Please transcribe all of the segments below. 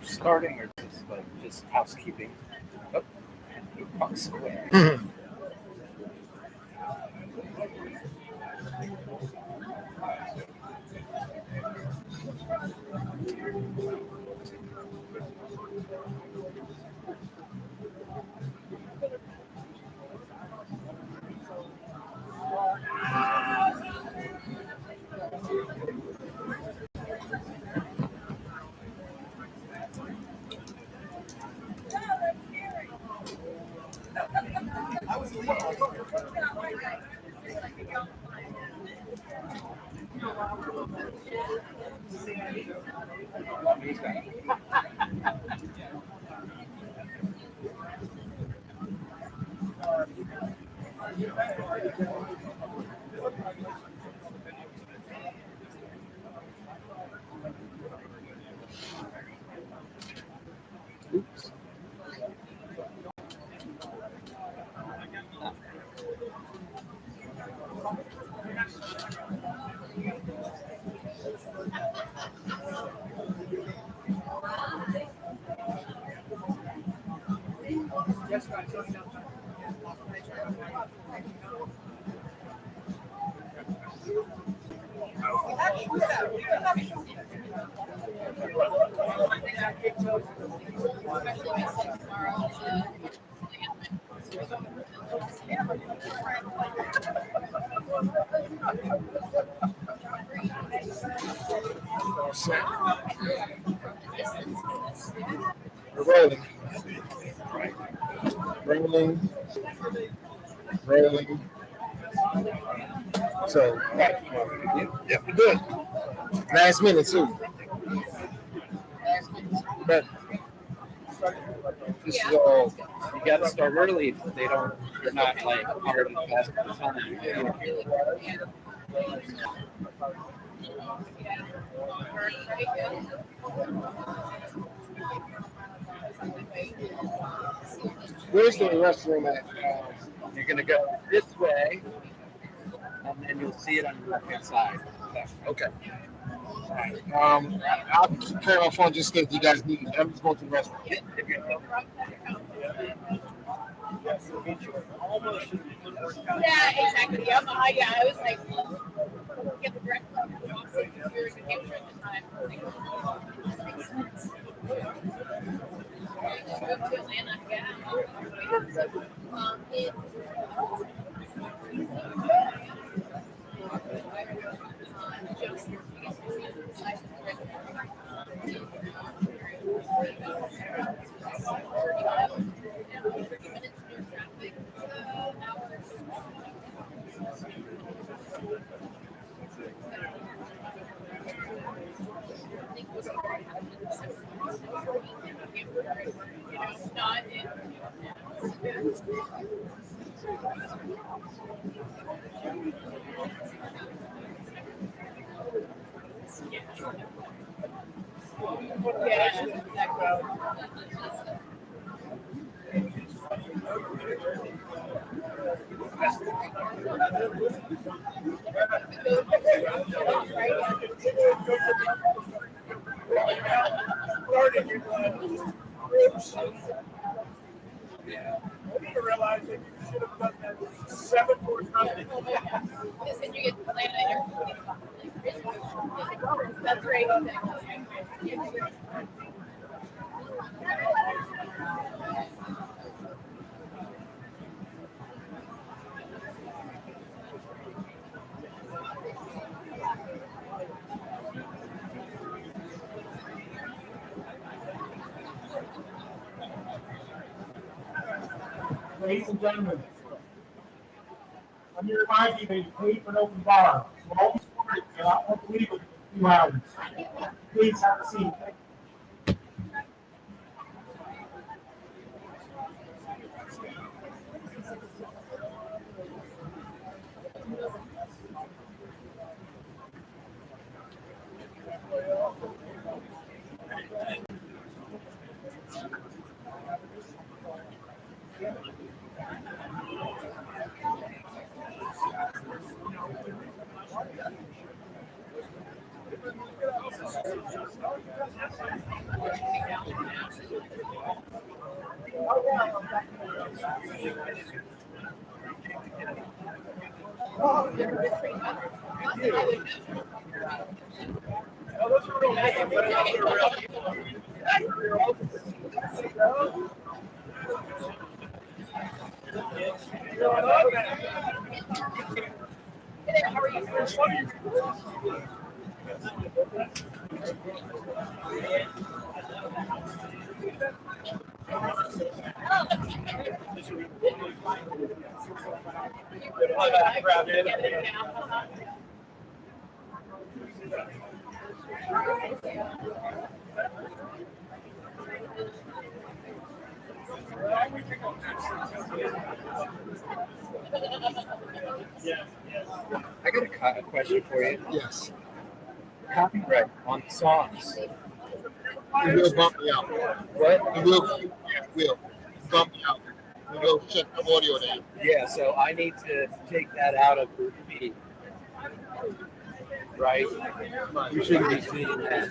starting or just housekeeping? Oh, Park Square. Oops. Rolling. Rolling. Rolling. So, yeah, we're good. Last minute, too. But this is all. You got to start early if you're not like hard and fast at the time. Where's the restroom at? You're going to go this way, and then you'll see it on the left hand side. Okay. I'll carry my phone just in case you guys need it. I'm just going to the restroom. Yeah, exactly. Yeah, I was like, get the direct phone. We were in New Hampshire at the time. Makes sense. Go to Atlanta, I realized that you should have done that 7 more times. Listen, you get to Atlanta, that's right. Ladies and gentlemen, let me remind you that you paid for an open bar. We'll always support it, and I won't leave it in a few hours. Please have a seat. How are you? I got a question for you. Yes. Copyright on songs. It will bump me out. What? It will bump me out. It will shut the audio down. Yeah, so I need to take that out of the feed. Right? We shouldn't be seeing that.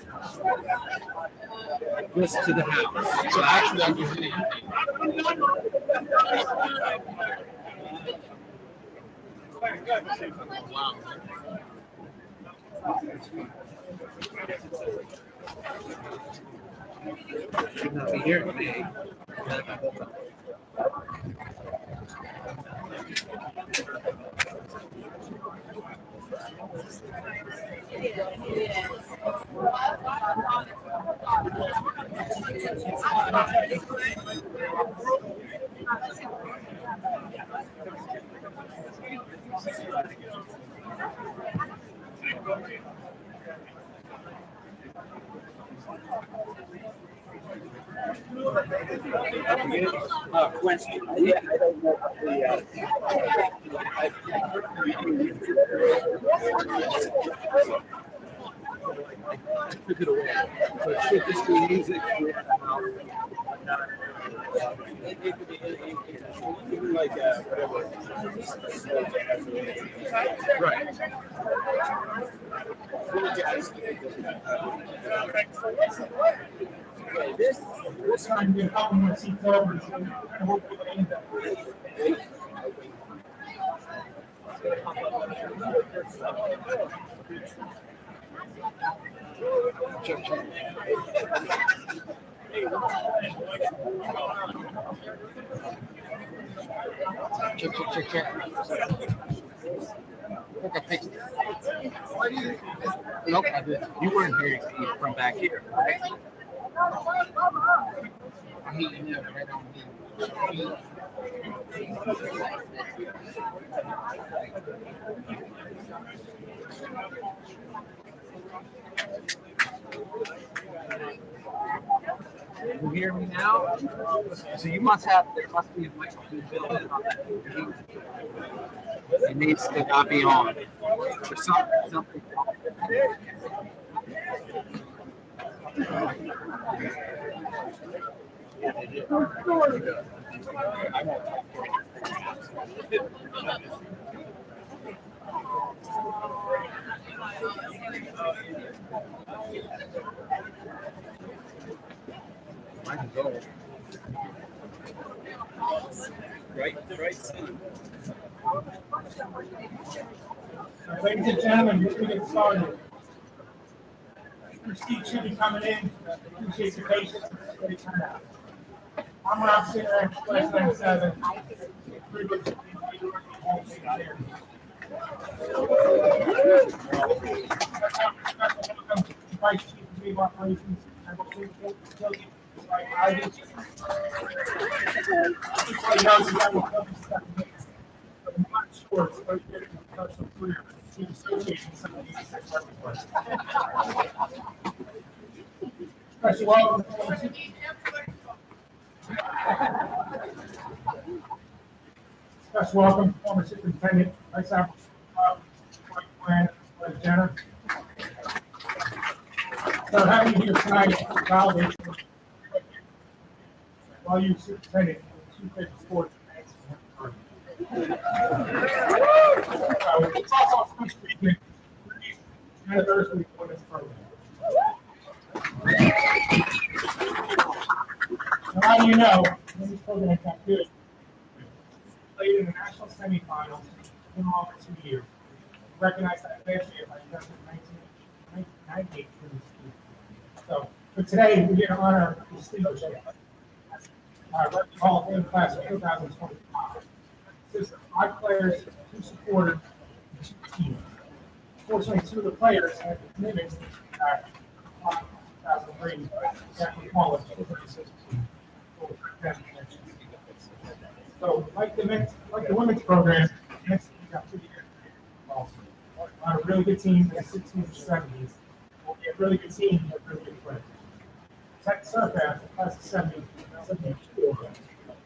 Just to the house. So actually, I'm just hitting. Wow. Should not be hearing me. Question. Yeah, I don't know I took it away. So should this be music? It could be like whatever. Right. Okay, this Time to get a couple more seats over, so I hope we can end up. check. Check. Look, I fixed it. Nope, I didn't. You weren't hearing me from back here, right? I hate you now, right on me. You hear me now? So there must be a microphone built in on that. It needs to not be on. There's something. Mine is old. Right, son. Ladies and gentlemen, we're going to get started. Your seat should be coming in. Appreciate your patience. Great turnout. I'm Rob Singer, Class 97. Vice Chief of Naval Operations. I'm not sure it's right there in the personal career. He's associated with some of these workplaces. Special welcome. Special welcome, former Superintendent, Vice Admiral, Jenner. So having you here tonight validates while you Superintendent, two favorite sports. It's also a special evening, anniversary for this program. Now, how do you know when this program got good? Played in the national semifinals in all for 2 years. Recognized that last year by President 1998 for this team. So But today, we're here to honor the Steelers. Rugby Hall of Fame class of 2025. This is 5 players, 2 supporters, and 2 teams. Fortunately, 2 of the players had the commitments that 2003 Jackie Wallace, 2016. So, like the women's program, next week got 2 years. A lot of really good teams in the 60s and 70s. We'll be a really good team with really good players. Tech Surfback, class of 72.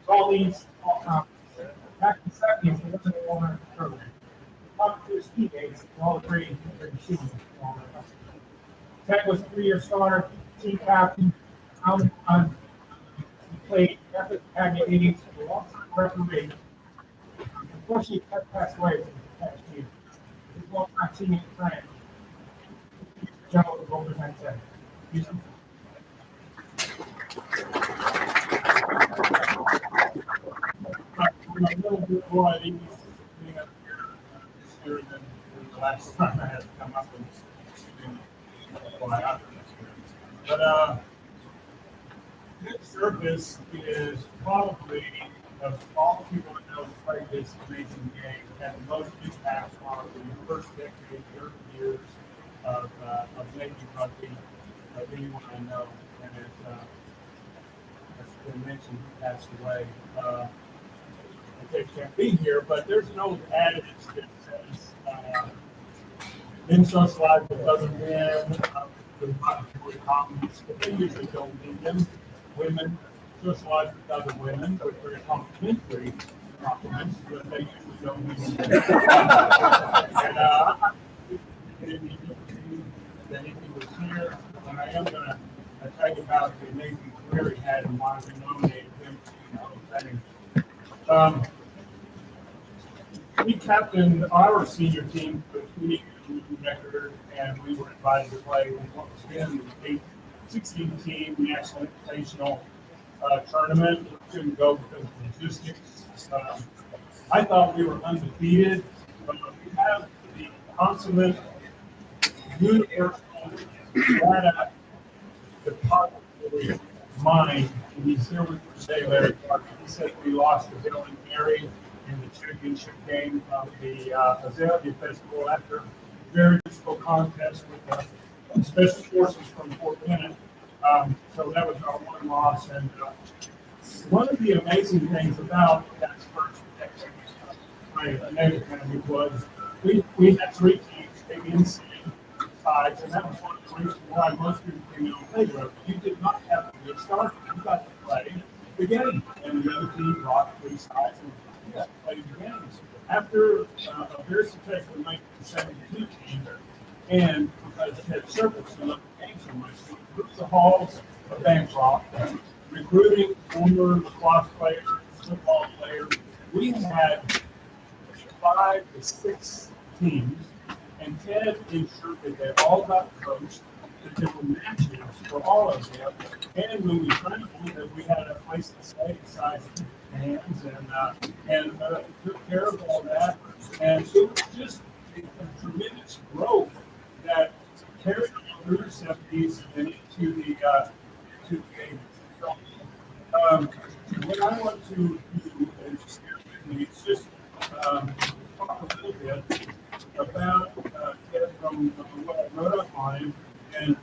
All leagues, all conferences. Back in the 70s, there wasn't a longer program. Top 2 ski days, all 3 were shooting. Tech was a 3-year starter, team captain, he played Catholic Academy 80s for a long time referee. Unfortunately, Tech passed away from the past year. His longtime teammate friend, General of Golden Knights Tech. Houston. I'm a little bit more at ease being up here this year than the last time I had to come up and fly out this year. But good service is probably, of all the people that know to play this amazing game, had the most impact on the first decade, 30 years of Navy rugby of anyone I know. And as been mentioned, he passed away. They can't be here, but there's an old adage that says men socialize with other men, with positive comments, but they usually don't mean them. Women socialize with other women with very complimentary compliments, but they usually don't mean them. And if he was here, and I am going to tell you about the amazing career he had and why we nominated him to the we captained our senior team for the 20 record, and we were invited to play in what was then the 16 team National Invitational tournament. We couldn't go because of logistics. I thought we were undefeated, but we have the consummate universal data depository mind. And he's here with us today, Larry Clark. He said we lost to Bill and Mary in the championship game of the Azalea Festival after a very difficult contest with the Special Forces from Fort Bennett. So that was our one loss. And one of the amazing things about that first decade was we had 3 teams, A, B, and C sides, and that was one of the reasons why most people came out and played rugby. You did not have to get started. You got to play the game, and the other team brought 3 sides. And got to play the games. After a very successful 1972 team, and because it had surfaced and loved the game so much, we moved the halls of Bancroft, recruiting former lacrosse players, football players. We had 5 to 6 teams, and Ted ensured that they all got coached, that there were matches for all of them, and when we trained that we had a place to stay besides hands and took care of all that. And it was just a tremendous growth that carried on through the 70s and into the 80s. So, what I want to do is just talk a little bit about from what I wrote up on him, and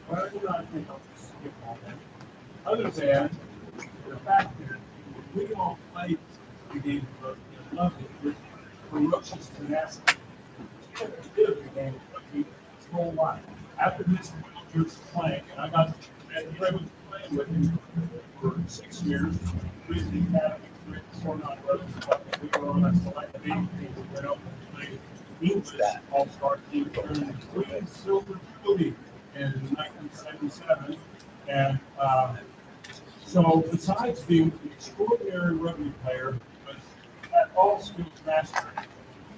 what I think I'll just skip all that. Other than the fact that we all played the game of rugby and loved it with ferocious tenacity. He had a bit of the game of rugby his whole life. After this years playing, and I got the privilege of playing with him for 6 years, Grizzly Academy, sort of rugby, but we were on a select team. We went up and played English All-Star team during the Queen Silver Jubilee in 1977. And so besides being an extraordinary rugby player, was at all skills master,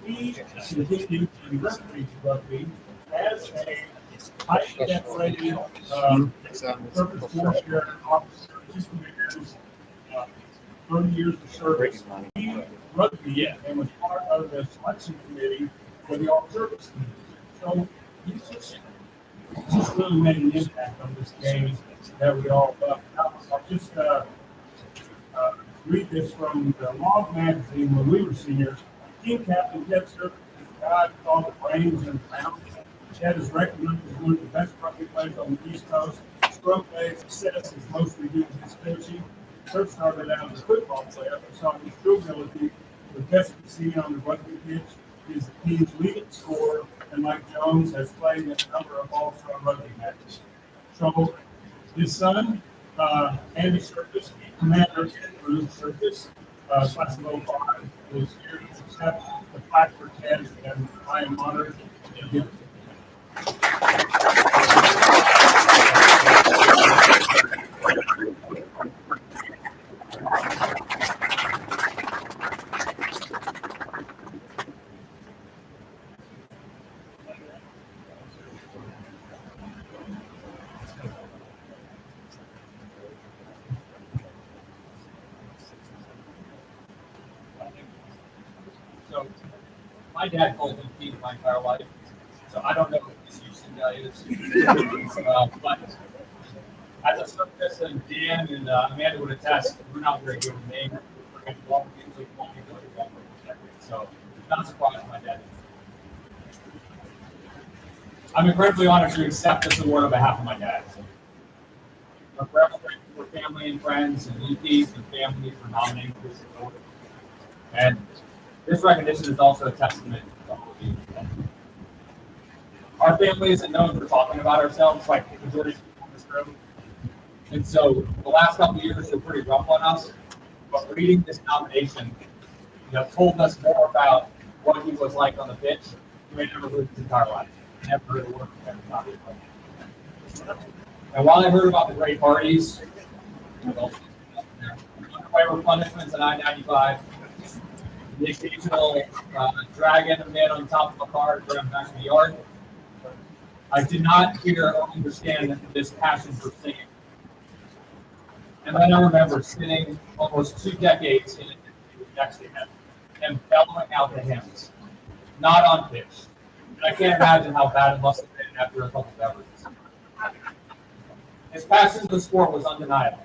he continued to referee rugby as a highly decorated surface warfare officer, 30 years of service. He rugby and was part of the selection committee for the all-service team. So he's just just really made an impact on this game that we all love. I'll just read this from the Log magazine when we were seniors. Team captain Ted Server, God called the brains and pounds. Ted is recognized as one of the best rugby players on the East Coast. Scrum play's success is mostly due to his coaching. Serb started out as a football player, but saw his true ability with best see on the rugby pitch. He is the team's leading scorer, and like Jones, has played in a number of all-star rugby matches. So his son, Andy Circus, commander Andrew Circus, class of 05, was here to accept the plaque for Ted, and I am honored to give it. So, my dad called him Pete my entire life, so I don't know what his Houston guy is. But as a Circus and Dan and Amanda would attest, we're not very good with names. We're going to walk usually so not surprised my dad is. I'm incredibly honored to accept this award on behalf of my dad. I'm forever grateful for family and friends and EPs and family for nominating this award. And this recognition is also a testament to all of you. Our family isn't known for talking about ourselves like the majority of people in this room. And so the last couple of years were pretty rough on us. But reading this nomination, told us more about what he was like on the pitch. He may never lived his entire life. Never heard a word from him about it. And while I heard about the great parties, underway punishments at I-95, the occasional dragging a man on top of a car to back in the yard, I did not hear or understand this passion for singing. And then I remember sitting almost 2 decades in next to him and bellowing out the hymns, not on pitch. And I can't imagine how bad it must have been after a couple beverages. His passion for the sport was undeniable.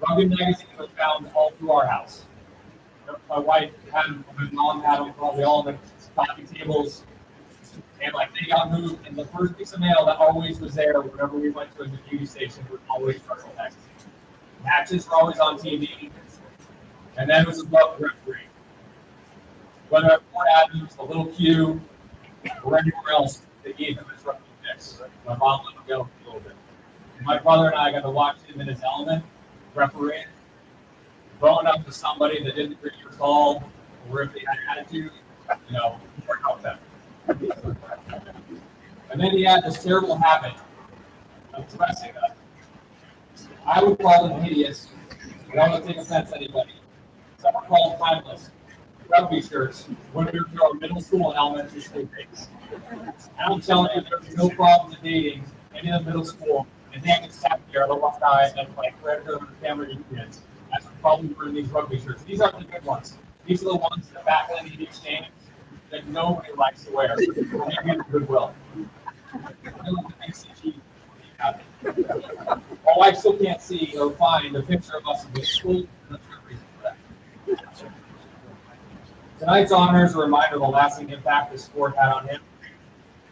Rugby magazine was found all through our house. My wife had them, my mom had them, probably all on the coffee tables. And they got moved, and the first piece of mail that always was there whenever we went to a duty station was always Rugby magazine. Matches were always on TV, and then it was above the referee. Whether at Port Adams, the Little Q, or anywhere else, they gave him his rugby fix. My mom let him go a little bit. And my brother and I got to watch him in his element, refereeing, going up to somebody that didn't agree your call, or if they had attitude, work out them. And then he had this terrible habit of dressing up. I would call him hideous. I don't want to take offense to anybody. Some would call him timeless. Rugby shirts when we were through our middle school and elementary school days. And I'm telling you, there was no problem in dating any of the middle school, and they just sat there, the one guy, and read her family reunions. As we're probably wearing these rugby shirts. These aren't the good ones. These are the ones that back then need exchange that nobody likes to wear. Maybe Goodwill. Oh, I still can't see or find a picture of us in middle school. That's the reason for that. Tonight's honor is a reminder of the lasting impact the sport had on him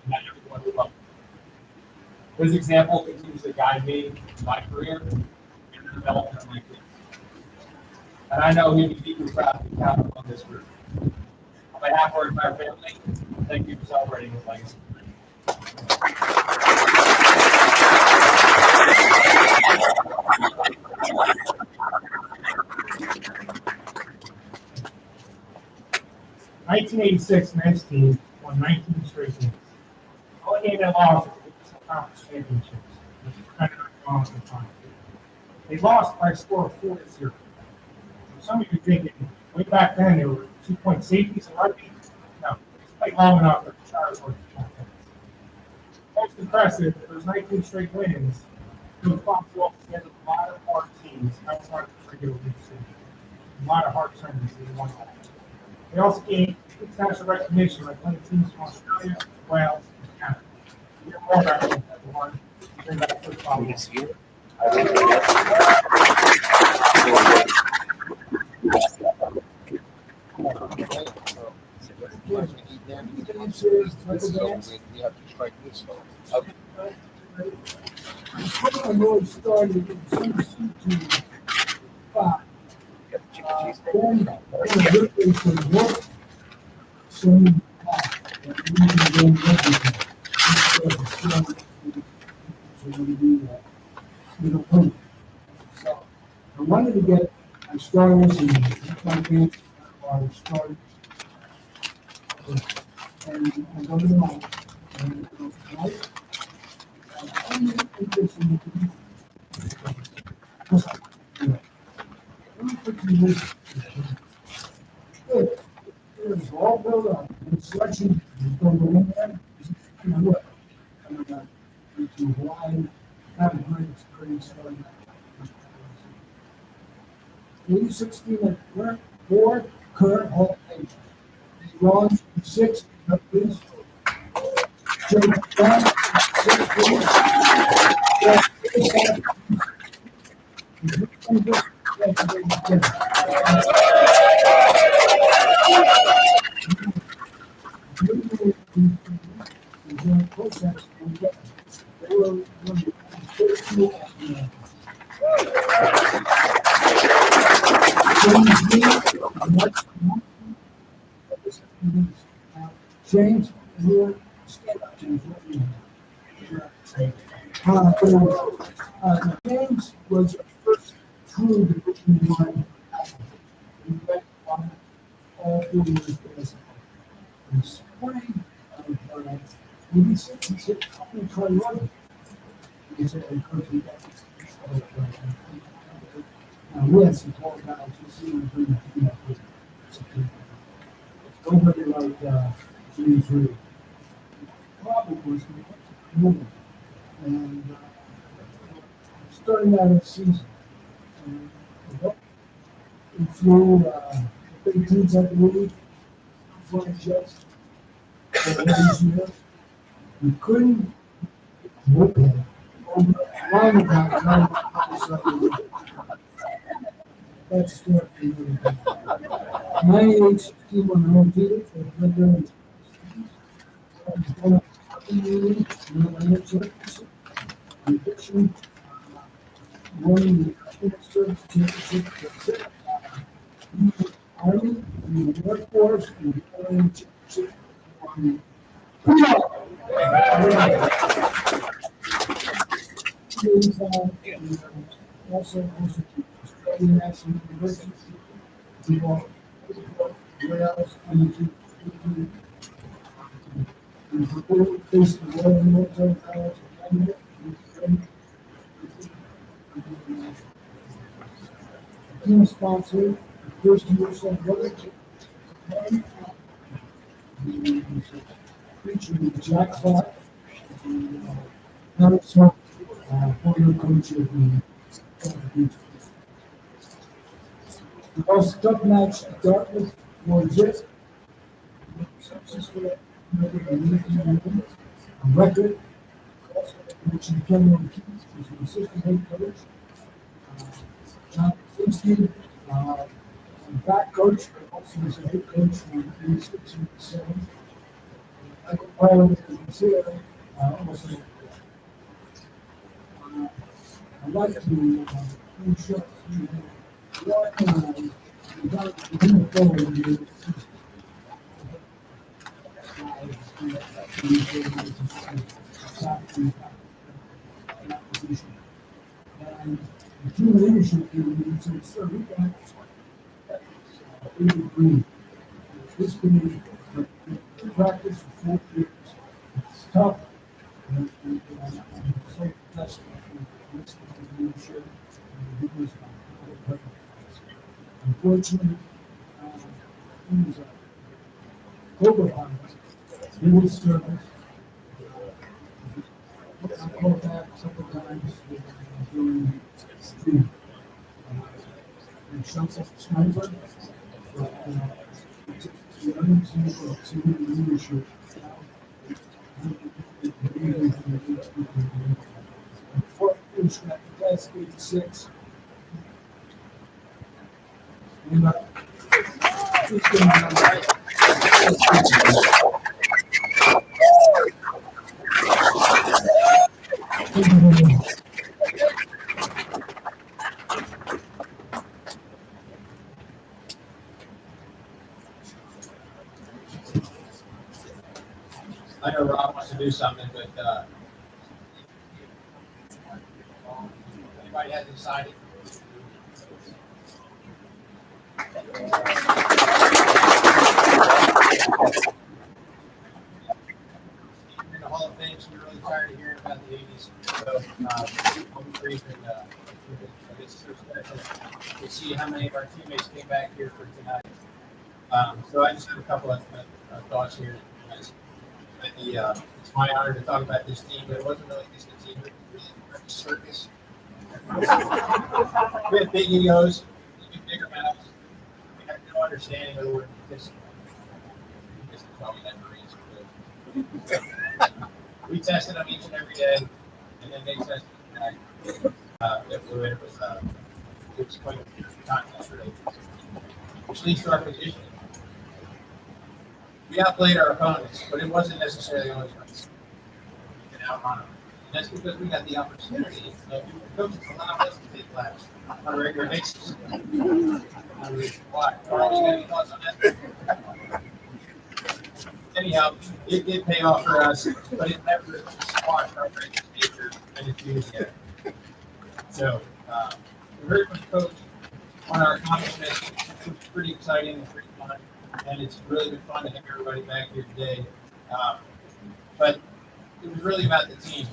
and everyone who loved him. His example continues to guide me in my career and the development of my kids. And I know he'd be deeply proud to be counted on this group. On behalf of our entire family, thank you for celebrating his legacy. 1986 men's team won 19 straight games. All game they lost was the conference championships. They lost by a score of 4-0. Some of you thinking, way back then there were 2-point safeties in rugby. No, it's played long enough for the Chargers were most impressive, those 19 straight wins, those Fox Wolves against a lot of hard teams outside of the regular league season. A lot of hard tournaments they won that. They also gained international recognition by playing teams from Australia, Wales, and Canada. We'll hear more about that. Can you see it? We have to strike this one. I know it started in 1965. Got the chicken cheese steak. Then, Rugby from work, so and we don't know. So I wanted to get my starters and my pants are started. And I go to the mic. And I go, "Mike, I'm interested in this. Let me put you this. Good. It was all built up. The selection was going to win there. You know what? Into Hawaii. Have a great story. 2016 at four current Hall of Fame. Ron, 6, please. James Brown, 6, please. James, you're stand up, James. James was the first true Division I athlete. He went on all 4 years basketball. In spring of 86, he said, "I'm going to try running." He said, "Of course, he got this." We had some tall guys. You see him bring the team up with nobody like James Reed. The problem was moving. And starting out of the season, we flew big teams, I believe, flying jets for all these years. We couldn't look at it. Line about that's the story. 98-61 home team for the won the Service Championship for the Army, the Air Force, and the Army Championship. Also, Australian National University, Wales, and based in the Royal Military College of Canada. Team sponsor, first USA Village, featuring Jack Clark, Alex Hunt, former coach of the most tough match at Dartmouth was it. A record, which Cameron Keys was an assistant head coach. John Krasinski, back coach, but also was a head coach from 86 and 87. Michael Powell was here, also. I'd like to show you what without moving forward in the and the team leadership committee said, "Sir, we got agree. This committee practice for 4 years. It's tough, and I'm so blessed with this leadership and the goodness of unfortunately, he was overwhelmed in his service. I called back several times during the Shelter Sniper, but the other team of senior leadership class 86. I know Rob wants to do something, but anybody hasn't decided? In the Hall of Fame, so we're really tired of hearing about the 80s. So I'll be brief and I guess it's so special to see how many of our teammates came back here for tonight. So I just have a couple of thoughts here. It's my honor to talk about this team, but it wasn't really just a team, it was really a circus. We had big egos, even bigger mouths. We had no understanding of the word discipline. Probably that Marines. We tested them each and every day, and then they tested back. It was quite a contest, really. Which leads to our position. We outplayed our opponents, but it wasn't necessarily always right. We could outrun them. And that's because we got the opportunity. The coaches allowed us to take laps on a regular basis. Why? Carl, you got any thoughts on that? Anyhow, it did pay off for us, but it never squashed our great nature and enthusiasm. So, we heard from the coach on our accomplishments. It was pretty exciting and pretty fun. And it's really been fun to have everybody back here today. But it was really about the team.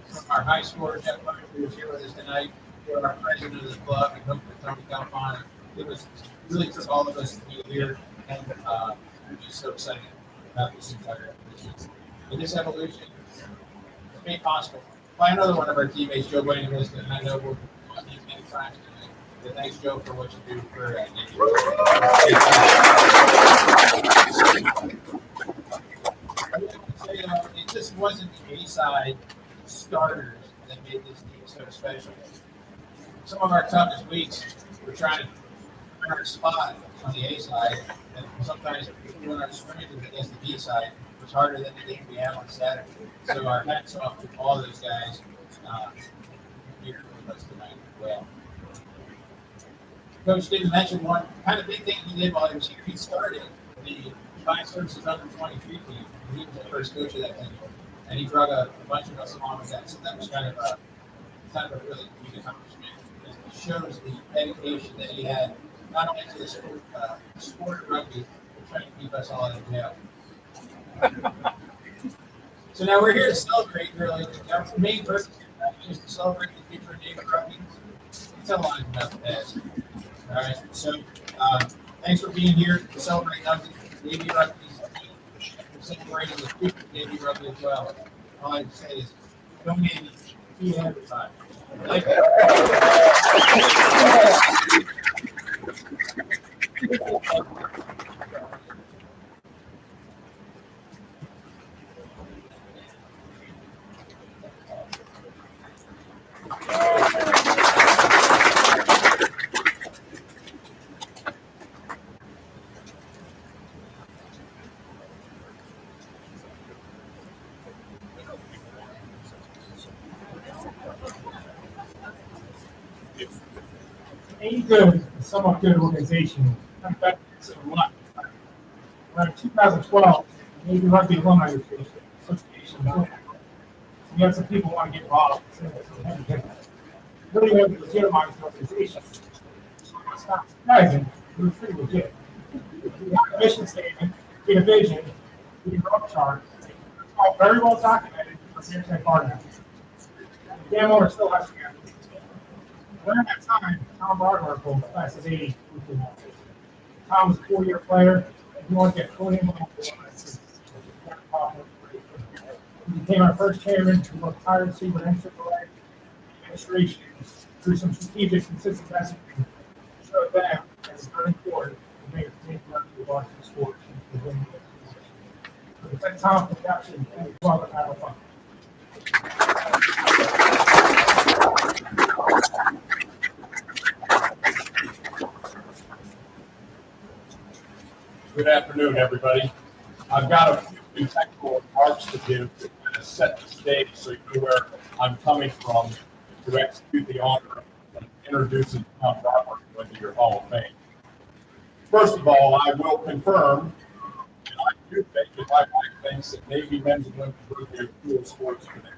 From our high scorer, Jeff Leonard, who was here with us tonight, to our president of the club, and Coach Tony Calpana. It was really took all of us to be here, and we're just so excited about this entire evolution. And this evolution is made possible by another one of our teammates, Joe Blaine, and I know we'll meet many times today. But thanks, Joe, for what you do for Navy. It just wasn't the A-side starters that made this team so special. Some of our toughest weeks, we're trying to earn our spot on the A-side, and sometimes doing our scrimmages against the B-side was harder than the game we have on Saturday. So our hats off to all those guys here with us tonight as well. Coach didn't mention one kind of big thing he did while he was here. He started the Combined Services Under 23 team. He was the first coach of that team, and he drug a bunch of us along with that. So that was kind of a really huge accomplishment. It shows the dedication that he had not only to the sport of rugby, but trying to keep us all in jail. So now we're here to celebrate. Really, our main purpose is to celebrate the future of Navy rugby. Tell lies about the past. All right, so thanks for being here to celebrate Navy rugby. We're celebrating the future of Navy rugby as well. All I can say is, go Navy, be every time. Thank you. A good, somewhat good organization. In fact, it's a lot. Around 2012, Navy Rugby Alumni Association. We had some people want to get involved. Really had to legitimize the organization. It's not surprising. It was pretty legit. We had a mission statement, we had a vision, we had a road chart. It's all very well documented for Fairtech partners. The dam owner still has to get. During that time, Tom Barger class of 80. Tom was a 4-year player. He wanted to get fully involved. He became our first chairman. He worked tirelessly with NCAA administration through some strategic, consistent messaging. Showed that as very important to make rugby a varsity sport. So thank Tom for the action. Welcome, have fun. Good afternoon, everybody. I've got a few technical remarks to give to kind of set the stage so you know where I'm coming from to execute the honor of introducing Tom Robert into your Hall of Fame. First of all, I will confirm that I do think that my wife thinks that Navy men's and women's rugby are cool sports today.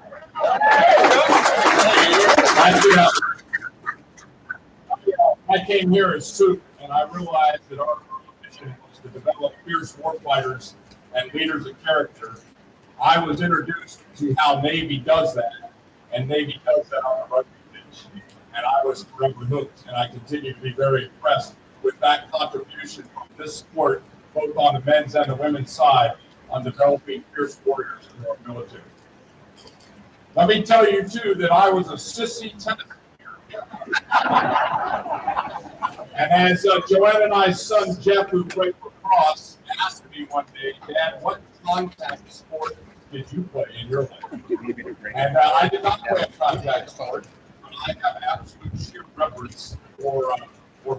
I came here as Soup, and I realized that our mission was to develop fierce warfighters and leaders of character. I was introduced to how Navy does that, and Navy does that on the rugby pitch. And I was forever hooked, and I continue to be very impressed with that contribution from this sport, both on the men's and the women's side, on developing fierce warriors in our military. Let me tell you, too, that I was a sissy tennis player. And as Joanne and I's son, Jeff, who played lacrosse, asked me one day, Dad, what contact sport did you play in your life? And I did not play a contact sport, but I have absolute sheer reverence for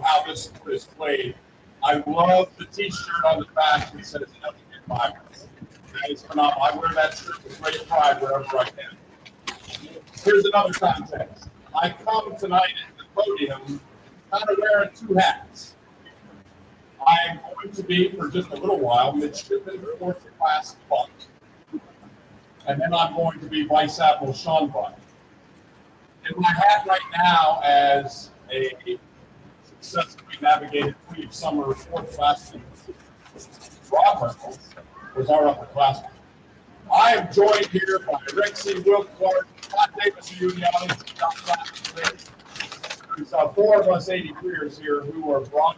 how this sport is played. I love the T-shirt on the back that says nothing in violence. That is phenomenal. I wear that shirt with great pride wherever I can. Here's another context. I come tonight at the podium kind of wearing two hats. I am going to be, for just a little while, midshipman fourth class Buck. And then I'm going to be Vice Admiral Sean Buck. In my hat right now as a successfully navigated Queen of Summer fourth classman, Rob Reynolds was our upperclassman. I am joined here by Rexy, Will Clark, Todd Davis, Uniani, John Clapton. There's 4 of us 83ers here who are Broad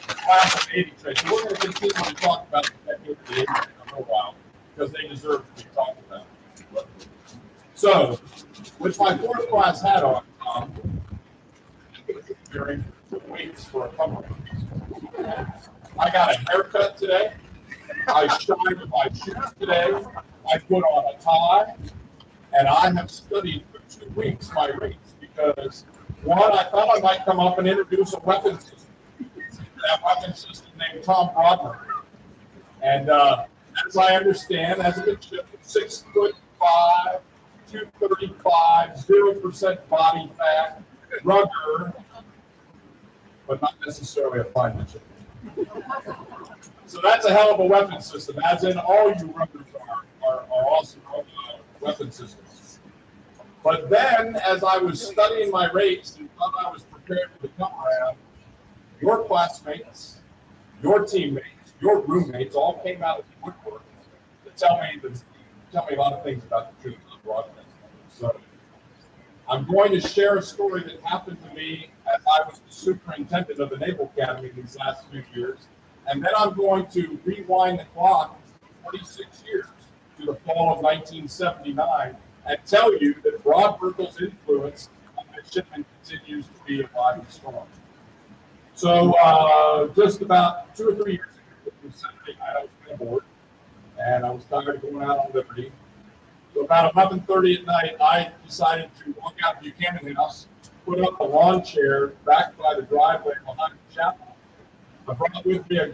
class of 83. So we're going to continue to talk about the decade of the 80s in a little while because they deserve to be talked about. So, with my fourth class hat on, wearing 2 weeks for a couple. I got a haircut today. I shined my shoes today. I put on a tie, and I have studied for 2 weeks my rates because, one, I thought I might come up and introduce a weapon system. That weapon system named Tom Broderick. And as I understand, as a midshipman, 6'5", 235, 0% body fat, rugger, but not necessarily a fine midshipman. So that's a hell of a weapon system, as in all you ruggers are awesome weapon systems. But then, as I was studying my rates and thought I was prepared for the come around, your classmates, your teammates, your roommates all came out of the woodwork to tell me a lot of things about the truth of broadcasting. So I'm going to share a story that happened to me as I was the superintendent of the Naval Academy these last few years. And then I'm going to rewind the clock 46 years to the fall of 1979 and tell you that Rod Burkle's influence on midshipmen continues to be alive and strong. So just about 2 or 3 years ago, Saturday night, I was on board, and I was tired of going out on Liberty. So about 11:30 at night, I decided to walk out to Buchanan House, put up a lawn chair back by the driveway behind the chapel. I brought with me a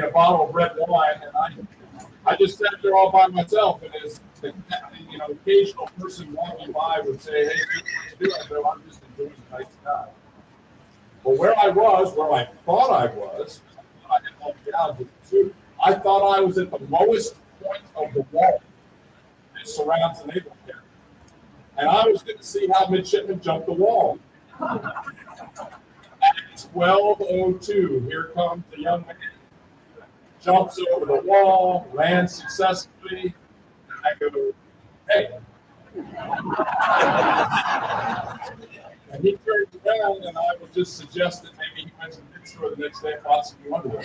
bottle of red wine, and I just sat there all by myself. And as the occasional person walking by would say, "Hey, what you doing?" I said, "I'm just enjoying the night sky." But where I thought I was, I had all the gouges too. I thought I was at the lowest point of the wall that surrounds the Naval Academy. And I was going to see how midshipmen jump the wall. At 12:02, here comes the young man. Jumps over the wall, lands successfully, and I go, "Hey." And he turns around, and I would just suggest that maybe he went to the big store the next day and bought some new underwear.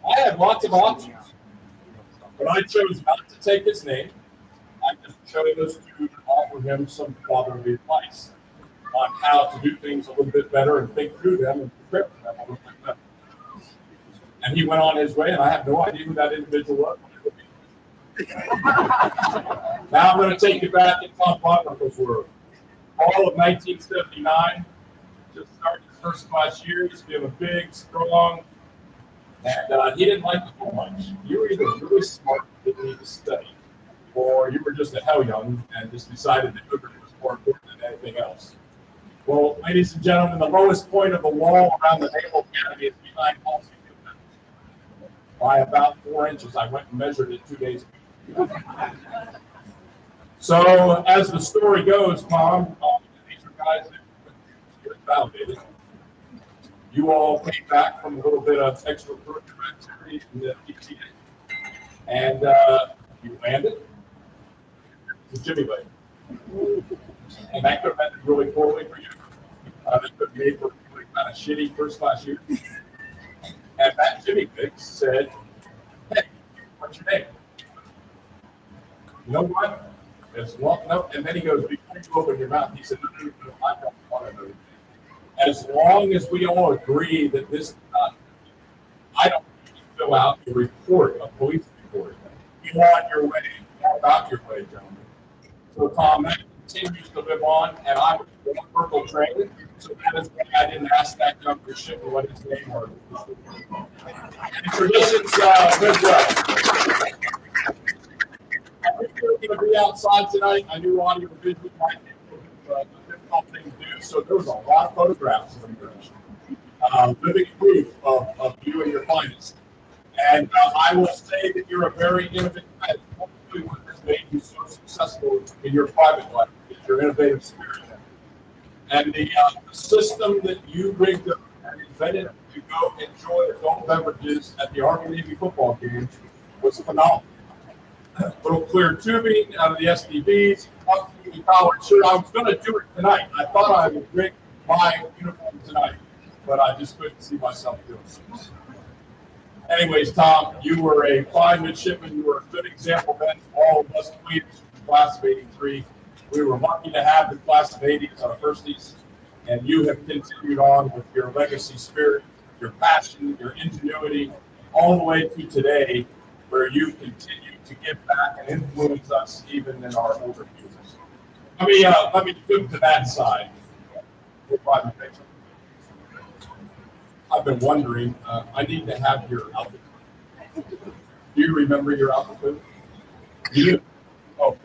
I had lots of options, but I chose not to take his name. I just chose to offer him some fatherly advice on how to do things a little bit better and think through them and prepare for them a little bit better. And he went on his way, and I have no idea who that individual was. Now I'm going to take you back in Tom Broderick's world. Fall of 1979, just starting to first class years, being a big, strong, and he didn't like you much. You were either really smart, didn't need to study, or you were just a hell young and just decided that liberty was more important than anything else. Well, ladies and gentlemen, the lowest point of the wall around the Naval Academy is behind policy field by about 4 inches. I went and measured it 2 days ago. So, as the story goes, Mom, these are guys that get validated. You all came back from a little bit of extracurricular activity in the PTA, and you landed the Jimmy leg. And that could have ended really poorly for you. That could have made for a really kind of shitty first class year. And that Jimmy Fix said, "Hey, what's your name?" You know what? As long, no, and then he goes, "Before you open your mouth," he said, "No, I don't want to know. As long as we all agree that this is not, I don't need to fill out a report, a police report. You're on your way, you're about your way, gentlemen." So Tom, that continues to live on, and I was born purple trained, so that is why I didn't ask that younger shipper what his name was. And traditions live well. I think we were going to be outside tonight. I knew audio visual might be a difficult thing to do, so there was a lot of photographs of you, living proof of you and your finest. And I will say that you're a very innovative guy. Hopefully what has made you so successful in your private life is your innovative spirit. And the system that you rigged up and invented to go enjoy adult beverages at the Army-Navy football games was phenomenal. A little clear tubing out of the SDVs, the college shirt. I was going to do it tonight. I thought I would rig my uniform tonight, but I just couldn't see myself doing it. Anyways, Tom, you were a fine midshipman. You were a good example then to all of us leaders from the class of '83. We were lucky to have the class of '80s, our firsties, and you have continued on with your legacy spirit, your passion, your ingenuity, all the way to today, where you continue to give back and influence us even in our older years. Let me flip to that side. I've been wondering, I need to have your outfit. Do you remember your outfit? Do you? Oh.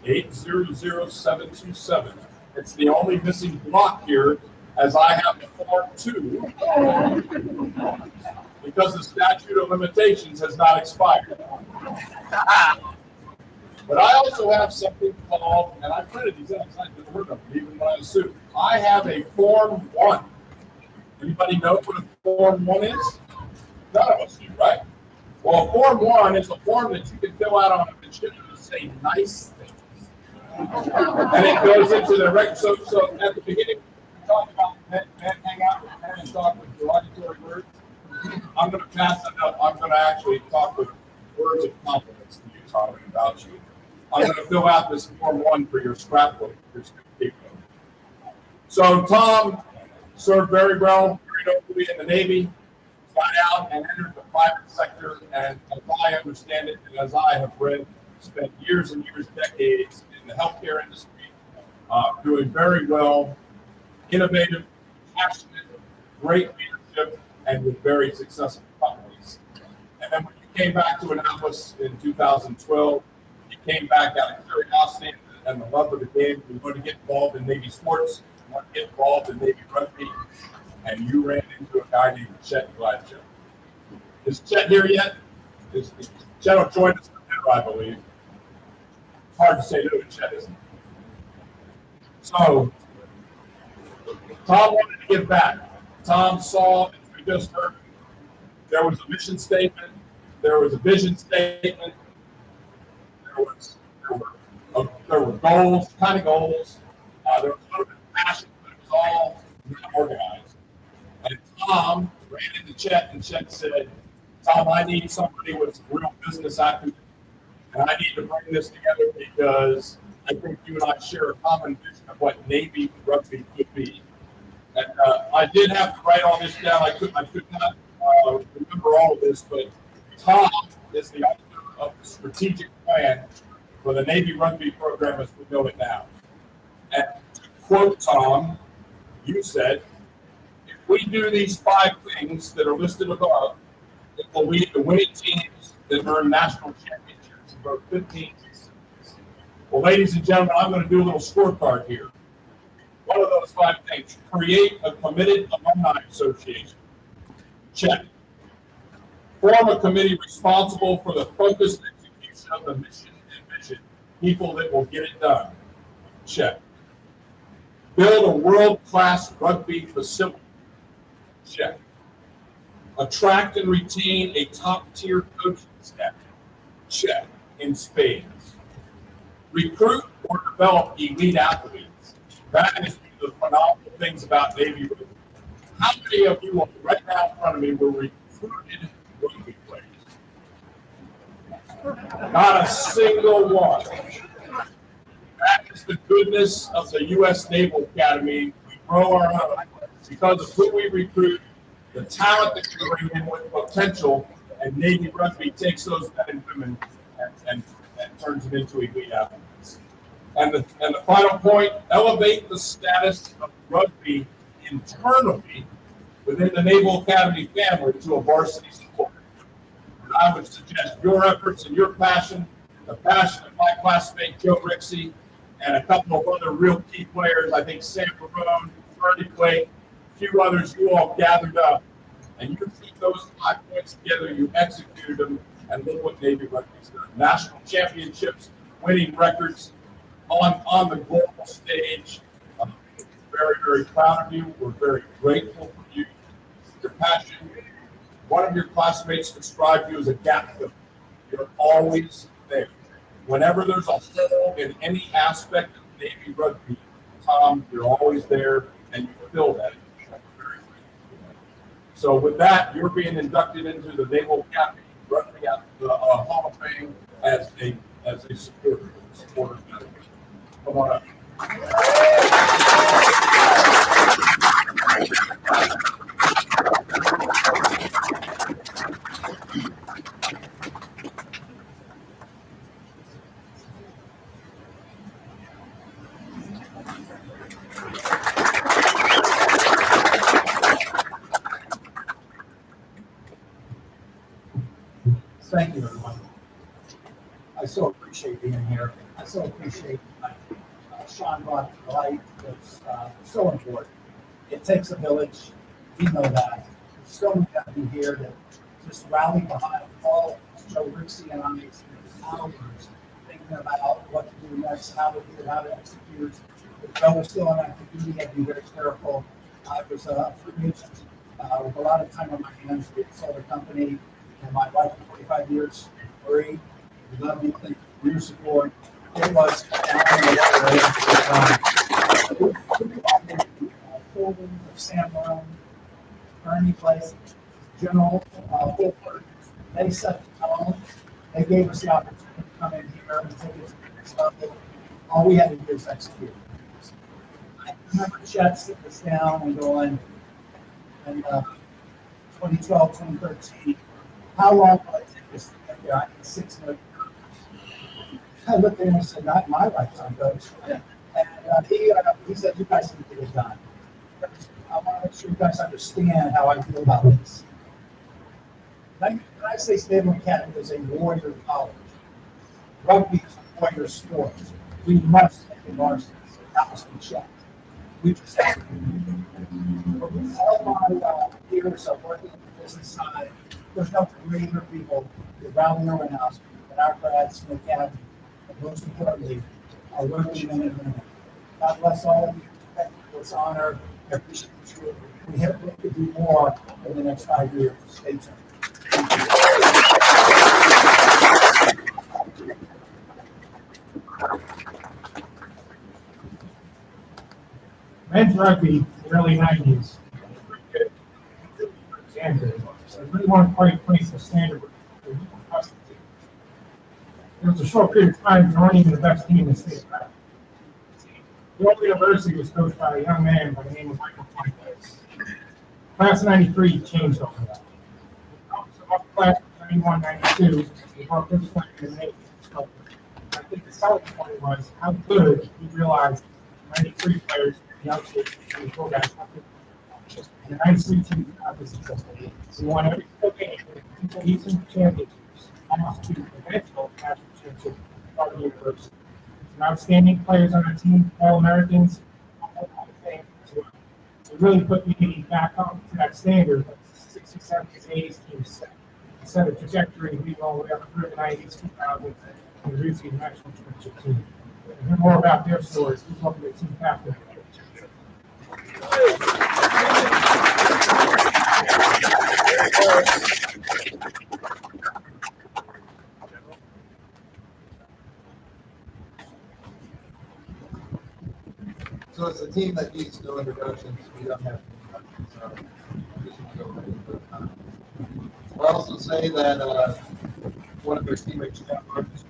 800727. It's the only missing block here, as I have the Form 2, because the statute of limitations has not expired. But I also have something called, and I printed these out, I didn't work on them, even when I was sued. I have a Form 1. Anybody know what a Form 1 is? None of us do, right? Well, a Form 1 is a form that you can fill out on a petition to say nice things. And it goes into the record. So at the beginning, we talked about men hang out with men and talk with derogatory words. I'm going to pass it up. I'm going to actually talk with words of compliments to you, Tom, about you. I'm going to fill out this Form 1 for your scrapbook. So Tom served very well, very nobly in the Navy, got out and entered the private sector, and as I understand it, and as I have read, spent years and years, decades in the healthcare industry, doing very well, innovative, passionate, great leadership, and with very successful companies. And then when you came back to Annapolis in 2012, you came back out of curiosity and the love of the game. You wanted to get involved in Navy sports, you wanted to get involved in Navy rugby, and you ran into a guy named Chet Gladstone. Is Chet here yet? Chet will join us for dinner, I believe. It's hard to say no to Chet, isn't it? So, Tom wanted to give back. Tom saw, as we just heard, there was a mission statement, there was a vision statement, there were goals, kind of goals. There was a little bit of passion, but it was all organized. And Tom ran into Chet, and Chet said, "Tom, I need somebody with real business acumen, and I need to bring this together because I think you and I share a common vision of what Navy rugby could be." And I did have to write all this down. I could not remember all of this, but Tom is the author of the strategic plan for the Navy rugby program as we know it now. And to quote Tom, you said, if we do these 5 things that are listed above, it will lead to winning teams that earn national championships in both 15 seasons. Well, ladies and gentlemen, I'm going to do a little scorecard here. One of those 5 things, create a committed alumni association. Check. Form a committee responsible for the focused execution of the mission and vision, people that will get it done. Check. Build a world-class rugby facility. Check. Attract and retain a top-tier coaching staff. Check. In spades. Recruit or develop elite athletes. That is one of the phenomenal things about Navy rugby. How many of you right now in front of me were recruited rugby players? Not a single one. That is the goodness of the U.S. Naval Academy. We grow our own because of who we recruit, the talent that we bring in with potential, and Navy rugby takes those men and women and turns them into elite athletes. And the final point, elevate the status of rugby internally within the Naval Academy family to a varsity sport. And I would suggest your efforts and your passion, the passion of my classmate Joe Rixey, and a couple of other real key players, I think Sam Barone, Ferdy Blake, a few others, you all gathered up, and you keep those 5 points together, you executed them, and look what Navy Rugby's done. National championships, winning records on the global stage. Very, very proud of you. We're very grateful for you, your passion. One of your classmates described you as a gap filler. You're always there. Whenever there's a hole in any aspect of Navy rugby, Tom, you're always there, and you fill that. So with that, you're being inducted into the Naval Academy Rugby Hall of Fame as a supporter. Come on up. Thank you, everyone. I so appreciate being here. I so appreciate Sean brought to light. It's so important. It takes a village. We know that. There's so many of you here that just rally behind all Joe Rixey and I spent hours thinking about what to do next, how to do it, how to execute. If Joe was still on active duty, I'd be very careful. I was a free agent with a lot of time on my hands. We sold a company, and my wife for 45 years, Marie, we love you, thank you for your support. It was Holden of Sam Brown, Ernie Place, General Fulford. They set the tone. They gave us the opportunity to come in here and take it to the next level. All we had to do is execute. I remember Chet sitting us down and going, in 2012, 2013, how long will it take us to get there? I need 6 million. I looked at him and said, not in my lifetime, coach. And he said, you guys need to get it done. I want to make sure you guys understand how I feel about this. The United States Naval Academy is a warrior college. Rugby is a warrior sport. We must make it varsity. That must be checked. We just have to. All my years of working on the business side, there's no greater people that rally around us than our grads from the academy. And most importantly, our rugby men and women. God bless all of you. Thank you. It's an honor. I appreciate you. We hope to do more in the next 5 years. Stay tuned. Men's rugby in the early 90s. So I really want to place the standard. There was a short period of time we weren't even the best team in the state. The old university was coached by a young man by the name of Michael Fuentes. Class 93 changed all that. So up class 91, 92, we brought this playing in the Navy. I think the selling point was how good we realized 93 players youngsters and the program. And the 93 team have been successful. We won every single game with cohesive championships, almost to eventual national championship of the university. Some outstanding players on our team, all Americans, all Hall of Fame as well. It really put me back up to that standard that 60s, 70s, 80s teams set a trajectory we all the way up through the 90s, 2000s, and the Rugby national championship team. To hear more about their stories, please welcome the team captain. So it's a team that needs no introductions. We don't have introductions. So we should go right into it. I'll also say that one of their teammates, Scott Marcus,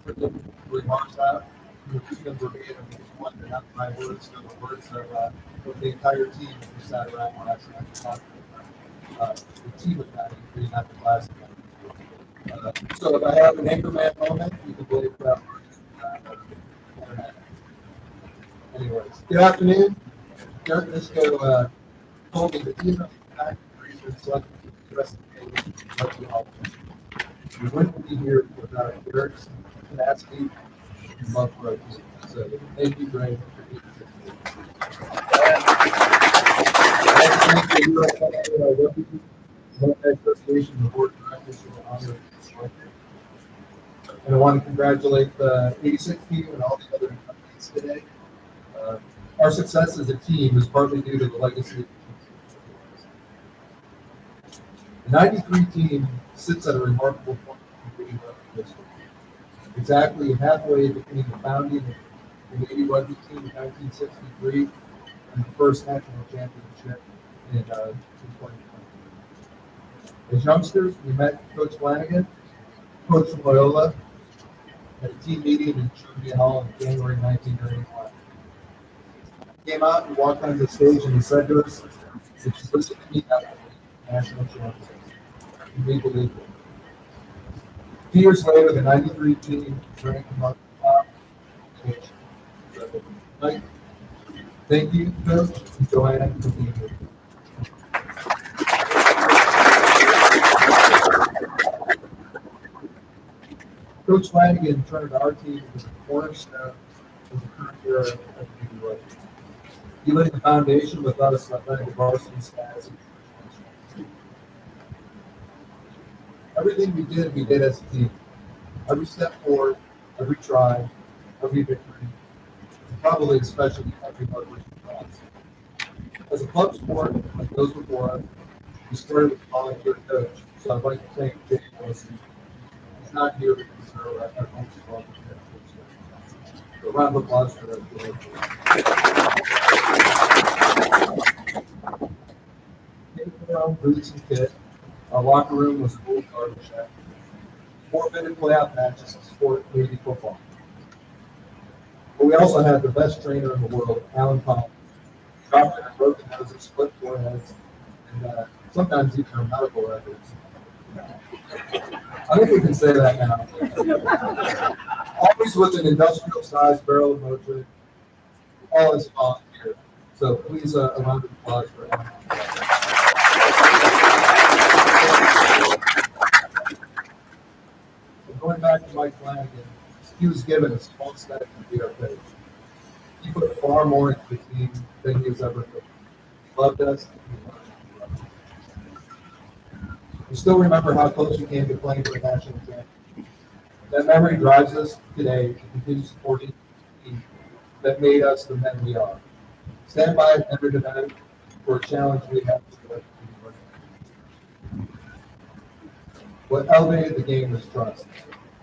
remarks out. We're just going to verbatim one and not my words, so the words of the entire team that we sat around last night and talked about. The team of 93, not the class of 93. So if I have an anchorman moment, you can believe that. Anyways, good afternoon. Derek Nisco told me that even if you're selected for the rest of the day, Rugby Alumni. We wouldn't be here without Derek's tenacity and love for rugby. So thank you, Greg, for being here. I'd like to thank the U.S. Rugby Alumni Association, the board of directors for the honor of being selected. And I want to congratulate the 86 team and all the other companies today. Our success as a team is partly due to the legacy of the 93 team sits at a remarkable point in Canadian rugby history. Exactly halfway between the founding of the Canadian rugby team in 1963 and the first national championship in 2020. As youngsters, we met Coach Flanagan, Coach Loyola, at a team meeting in Rugby Hall in January 1991. Came out and walked onto the stage and he said to us, "If you listen to me, that will be national champions." And we believed it. 2 years later, the 93 team ranked among the top. Which, thank you, Coach and Joanna, for being here. Coach Flanagan turned our team into the cornerstone of the current era of Canadian rugby. He laid the foundation with us that led to varsity status. Everything we did as a team. Every step forward, every try, every victory, and probably especially every heartbreaking loss. As a club sport, like those before us, we started with a volunteer coach, so I'd like to thank Jay Wilson. He's not here because our coach is welcome. A round of applause for that. Boots and kit. Our locker room was full of garbage. 4-minute playoff matches to sport Navy football. But we also had the best trainer in the world, Alan Collins. Doctor had broken noses, split foreheads, and sometimes even our medical records. I think we can say that now. Always with an industrial-sized barrel of motor, all is volunteer. So please, a round of applause for him. Going back to Mike Flanagan, he was given a small step to be our coach. He put far more into the team than he was ever coached. He loved us. We still remember how close we came to playing for the national championship. That memory drives us today to continue supporting the team that made us the men we are. Stand by at every event for a challenge we have to do. What elevated the game was trust,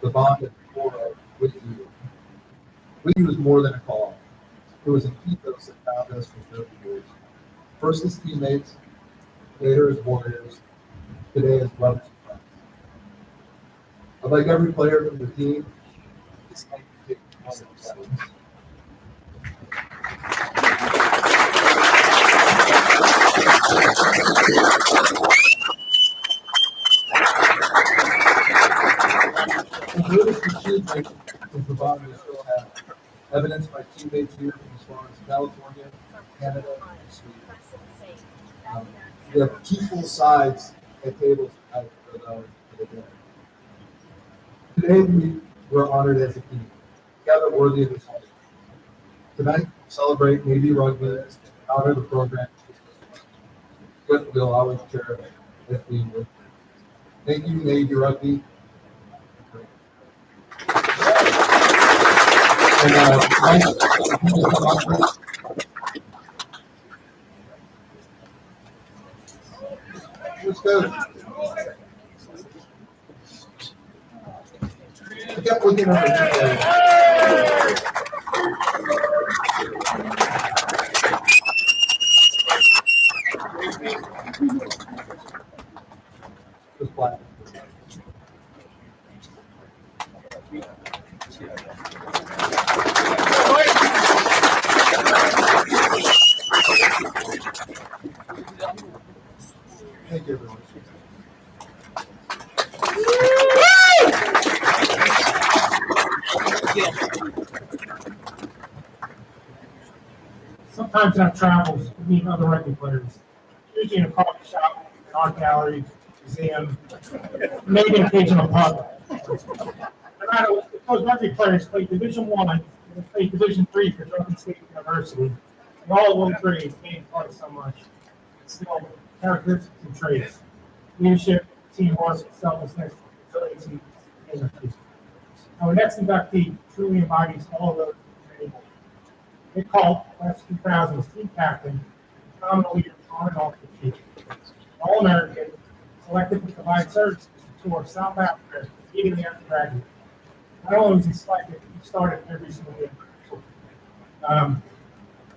the bond that we bore with you. With you was more than a call. It was an ethos that bound us for 30 years. First as teammates, later as warriors, today as brothers and friends. I'd like every player from the team to stand and take a moment of silence. The greatest achievement is the bond we still have evidenced by teammates here from as far as California, Canada, and Sweden. We have 2 full sides at tables out for the dinner. Today we're honored as a team, together worthy of this honor. Tonight, we celebrate Navy Rugby, honor the program, but we'll always cherish as being with. Thank you, Navy Rugby. And Mike, can you come up, please? Let's go. I kept looking over here. Just black. Thank you, everyone. Sometimes in our travels, we meet other rugby players, usually in a coffee shop, an art gallery, museum, maybe an occasional pub. No matter what, those rugby players played Division I and played Division III for Trumpet State University. And all of one grade came apart so much. Still, characteristics and traits, leadership, teamwork, selflessness, resiliency, and empathy. Our next inductee truly embodies all of those. Nick Holt, class 2000, was team captain, phenomenal leader on and off the field. All-American, selected to provide services to tour South Africa immediately after graduating. Not only was he selected, he started every single year.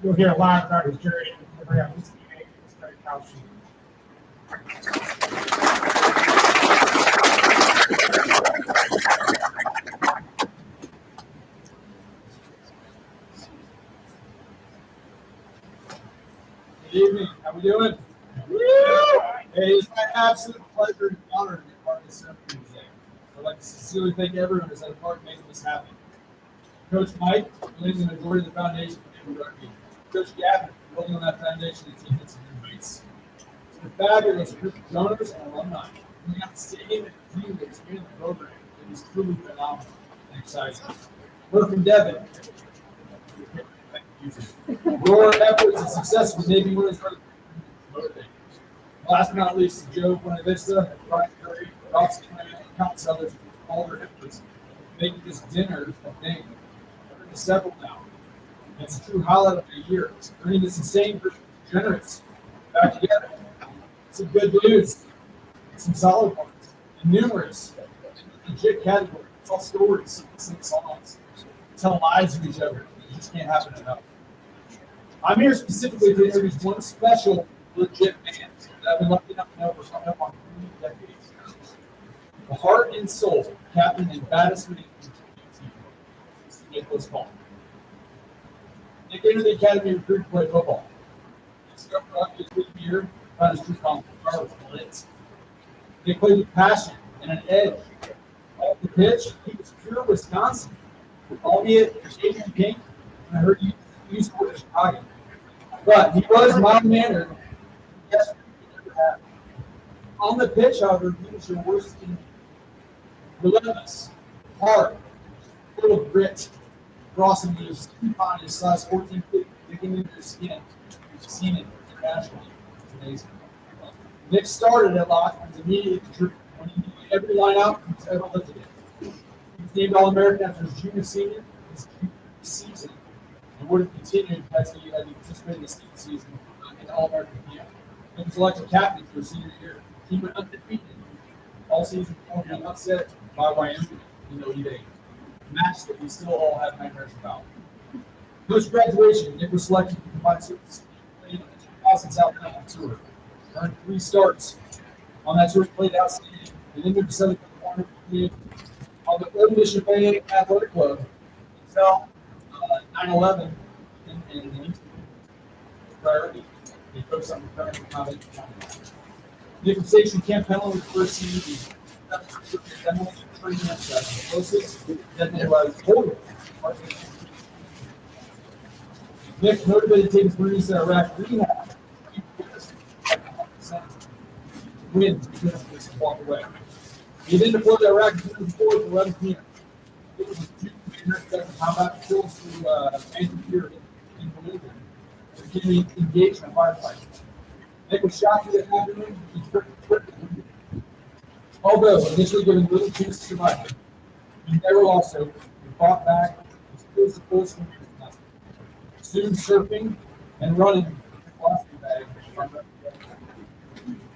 You'll hear a lot about his journey. We're going to have his teammate, his very couch sheet. Good evening. How we doing? Hey, it's my absolute pleasure and honor to be part of this ceremony today. I'd like to sincerely thank everyone who's had a part in making this happen. Coach Mike believes in the majority of the foundation for Navy Rugby. Coach Gavin building on that foundation and teammates and inmates. To the fabulous group of donors and alumni coming out the stadium and continuing to expand the program. It is truly phenomenal and exciting. We're from Devon. Your efforts and success with Navy winners are motivating. Last but not least, Joe Buenavista, Brian Curry, Roxy Clement, and countless others for all their efforts making this dinner a thing. I've been to several now. And it's a true highlight of the year. Bringing this insane group of generous back together. Some good news, some solid ones, and numerous legit categories. It's all stories, sing songs, tell lies to each other. It just can't happen enough. I'm here specifically to introduce one special legit man that I've been lucky enough to know for coming up on 3 decades. The heart and soul, captain and baddest man in the team, Nicholas Paul. Nick entered the academy recruited to play football. He discovered rugby his rookie year, found his true confidence was lit. Nick played with passion and an edge. Off the pitch, he was pure Wisconsin, albeit Asian pink. And I heard you use the word Chicago. But he was mild-mannered. Yes, he never had. On the pitch, however, he was your worst enemy. Relentless, hard, full of grit, crossing moves, on his size 14 feet, digging into his skin. You've seen it internationally. It's amazing. Nick started at lock and was immediately contributed. When he knew every line out, he was ever lifted it. He was named All-American after his junior senior, his junior season, and would have continued as he participated in the senior season in All-American camp. He was elected captain for his senior year. He went undefeated all season before being upset by Wyoming in the Elite Eight. Match that we still all have nightmares about. Post-graduation, Nick was selected to combine services in the 2000 South Carolina tour. Earned 3 starts. On that tour, he played outstanding. And then moved to Southern California on the Old Mission Bay Athletic Club until 9/11 in the priority. He focused on preparing for combat. Nick was stationed in Camp Pendleton with the first CED. That was training exercise. The closest that they was total. Nick motivated to take his Marines to Iraq rehab. Win because of this walk away. He then deployed to Iraq in 2004 for 11 p.m. It was a 2 commander that combat patrols through anti-fear in Bolivia. It became engaged in a firefight. Nick was shot through the abdomen. He quickly wounded. Although initially given little chance to survive, he never lost hope. He fought back. He was full swing. Soon surfing and running with a philosophy bag.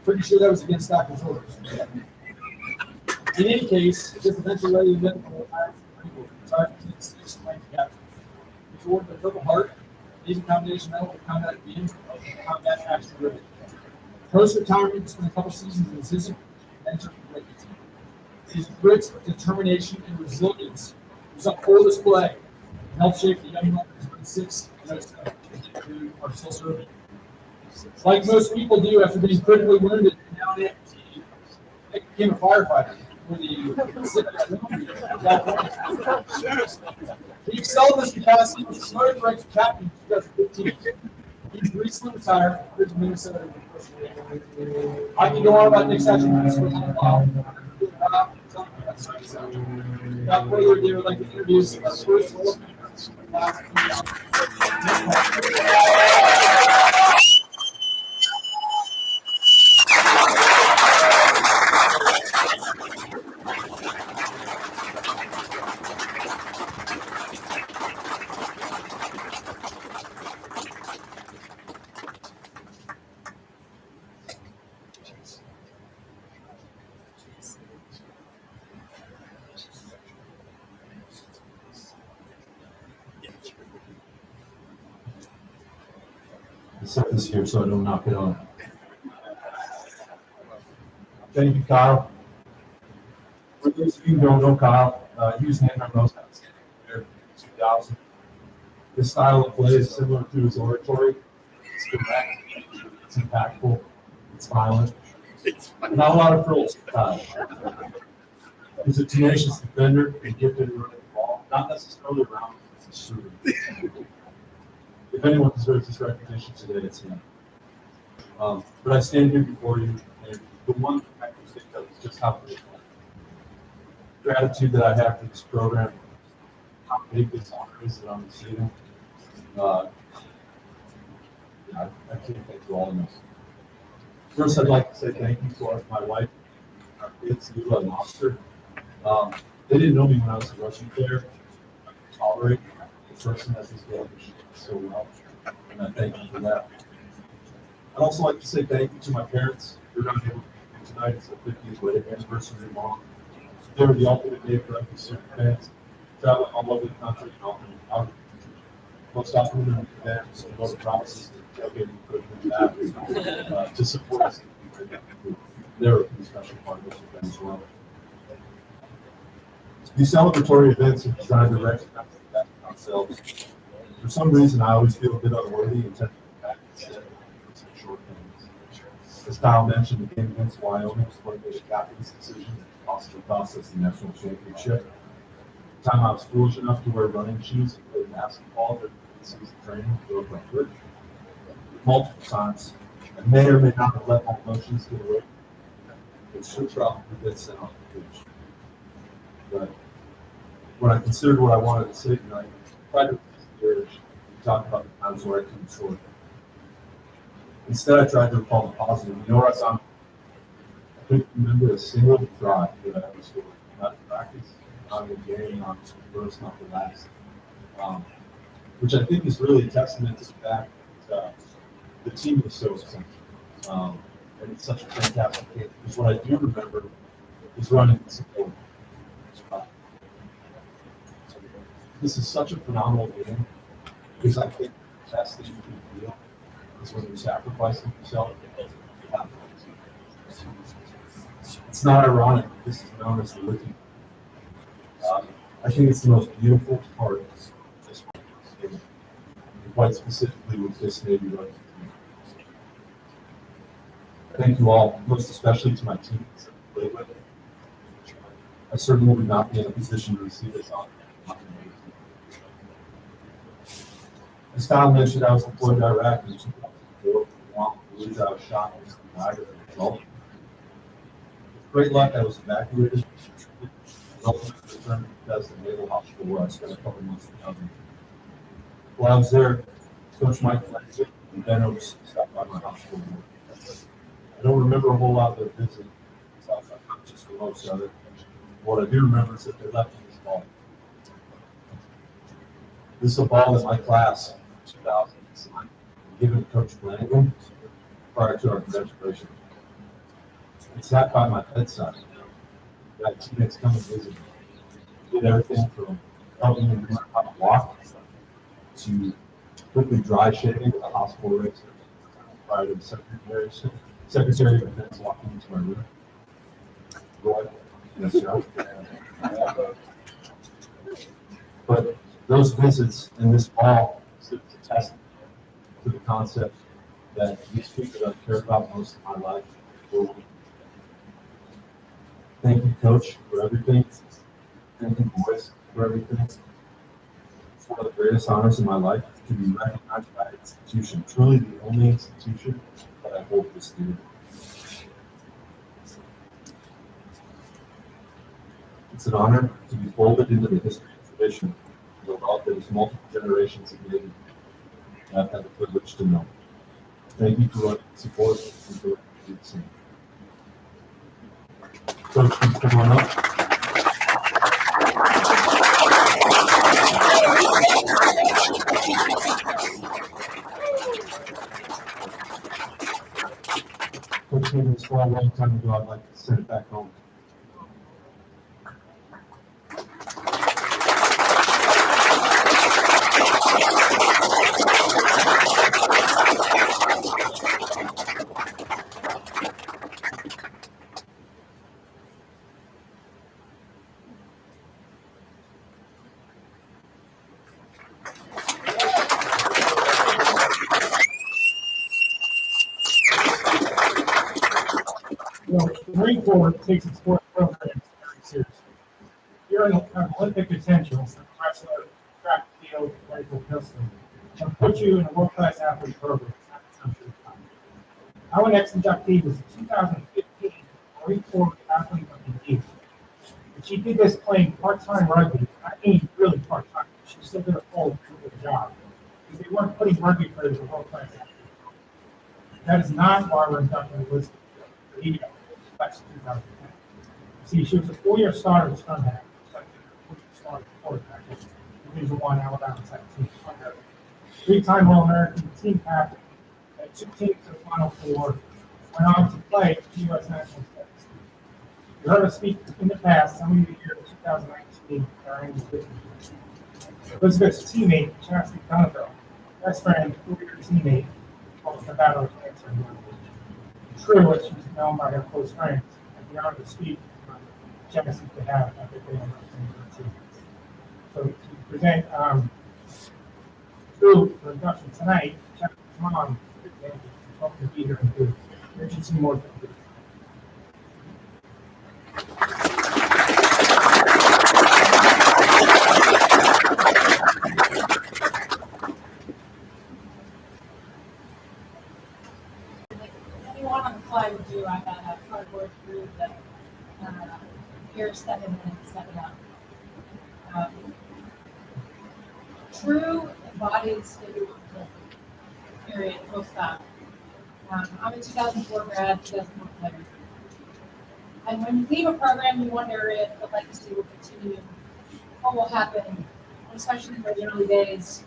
Pretty sure that was against Stockton's orders. In any case, this eventually led to the event for Sergeant 6 Flank Captain. He was awarded the Purple Heart, Navy Combination Medal for Combat Being, and Combat Action Ribbon. Post-retirement, spent a couple seasons in assistant mentor for the rugby team. His grit, determination, and resilience was on full display and helped shape the young members of the 6 who are still serving. Like most people do after being critically wounded and now an amputee, Nick became a firefighter for the Pacific Alumni in California. He excelled in this capacity and was promoted to rank of captain in 2015. He's recently retired from Minnesota University. I can go on about Nick's attributes for a little while. Without further ado, I'd like to introduce our first role set this here so I don't knock it on. Thank you, Kyle. For those of you who don't know Kyle, he was named our most outstanding player in 2000. His style of play is similar to his oratory. It's direct, it's impactful, it's violent. Not a lot of frills with Kyle. He's a tenacious defender and gifted in running the ball, not necessarily around as a shooter. If anyone deserves this recognition today, it's him. But I stand here before you, and the one thing I can think of is just how grateful, gratitude that I have for this program, how big this honor is that I'm receiving. I can't thank you all enough. First, I'd like to say thank you to my wife, our kids, Lula and Oscar. They didn't know me when I was a Russian player. I could tolerate the person that this game so well, and I thank you for that. I'd also like to say thank you to my parents. They're not able to be here tonight. It's the 50th wedding anniversary of mom. They were the ultimate day for rugby super fans. Traveling all over the country and often out of the country. Most often in events and other promises to tailgating equipment to support us. They're a pretty special part of this event as well. These celebratory events are designed to recognize the best in ourselves. For some reason, I always feel a bit unworthy and tend to go back instead of some shortcomings. As Kyle mentioned, the game against Wyoming was one of the captain's decision that cost us the national championship. The time I was foolish enough to wear running shoes and play basketball during the season training broke my foot multiple times. I may or may not have let my emotions get away. It should probably been sent off the pitch. But when I considered what I wanted to say tonight, I tried to talk about the times where I came short. Instead, I tried to recall the positive. You know what I found? I couldn't remember a single drive that I ever scored. Not in practice, not in the game, not the first, not the last. Which I think is really a testament to the fact that the team was so essential. And it's such a fantastic game. Because what I do remember is running the support. This is such a phenomenal game because I think the best thing you can feel is when you're sacrificing yourself. It's not ironic. This is known as the living. I think it's the most beautiful part of this game, and quite specifically with this Navy rugby team. Thank you all, most especially to my teammates that I played with. I certainly would not be in a position to receive this honor. As Tom mentioned, I was deployed to Iraq in 2004. I was shot and died as a result. With great luck, I was evacuated. And ultimately returned to Bethesda Naval Hospital, where I spent a couple months recovering. While I was there, Coach Mike Fletcher and Ben Oaks stopped by my hospital. I don't remember a whole lot of their visit. I was unconscious for most of it. What I do remember is that they left me this ball. This is a ball that my class, 2000, designed, given to Coach Flanagan prior to our graduation. It sat by my bedside. I had teammates come and visit me. Did everything from helping me learn how to walk to quickly dry shaving with a hospital razor prior to the Secretary of Defense walking into my room. Roy, yes, sir. But those visits and this ball stood to test to the concept that these people that I care about most in my life will win. Thank you, Coach, for everything. Thank you, boys, for everything. It's one of the greatest honors in my life to be recognized by an institution, truly the only institution that I hold this dear. It's an honor to be folded into the history and tradition of a wealth that is multiple generations of Navy that I've had the privilege to know. Thank you for your support and for your team. Coach, please come on up. Coach made this ball a long time ago. I'd like to send it back home. Well, the Marine Corps takes its sports programs very seriously. You're an Olympic potential, wrestler, track field, rifle, pistol, and put you in a world-class athlete program. Our next inductee was the 2015 Marine Corps Athlete of the Year. And she did this playing part-time rugby. I mean, really part-time. She still did a full job because they weren't putting rugby players in world-class athlete. That is not why we're inducting the list. That's 2010. See, she was a 4-year starter in scrum half. Started quarterback. Division I Alabama 17. 3-time All-American team captain. Had 2 teams to the Final Four. Went on to play for the U.S. national teams. You heard her speak in the past. Some of you here in 2019 are in the Elizabeth's teammate, Chastity Donovan, best friend, 4-year teammate, lost a battle of cancer. True, as she's known by her close friends, and the honor to speak on Genesis to have at the day of the team. So to present True for induction tonight, Jeff's mom, hoping to be here and do. Richard Seymour. Anyone on the fly would do. I got a cardboard group that here 7 minutes, 7 up. True embodies the period, full stop. I'm a 2004 grad, 2004 player. And when you leave a program, you wonder if the legacy will continue, what will happen, especially in the early days.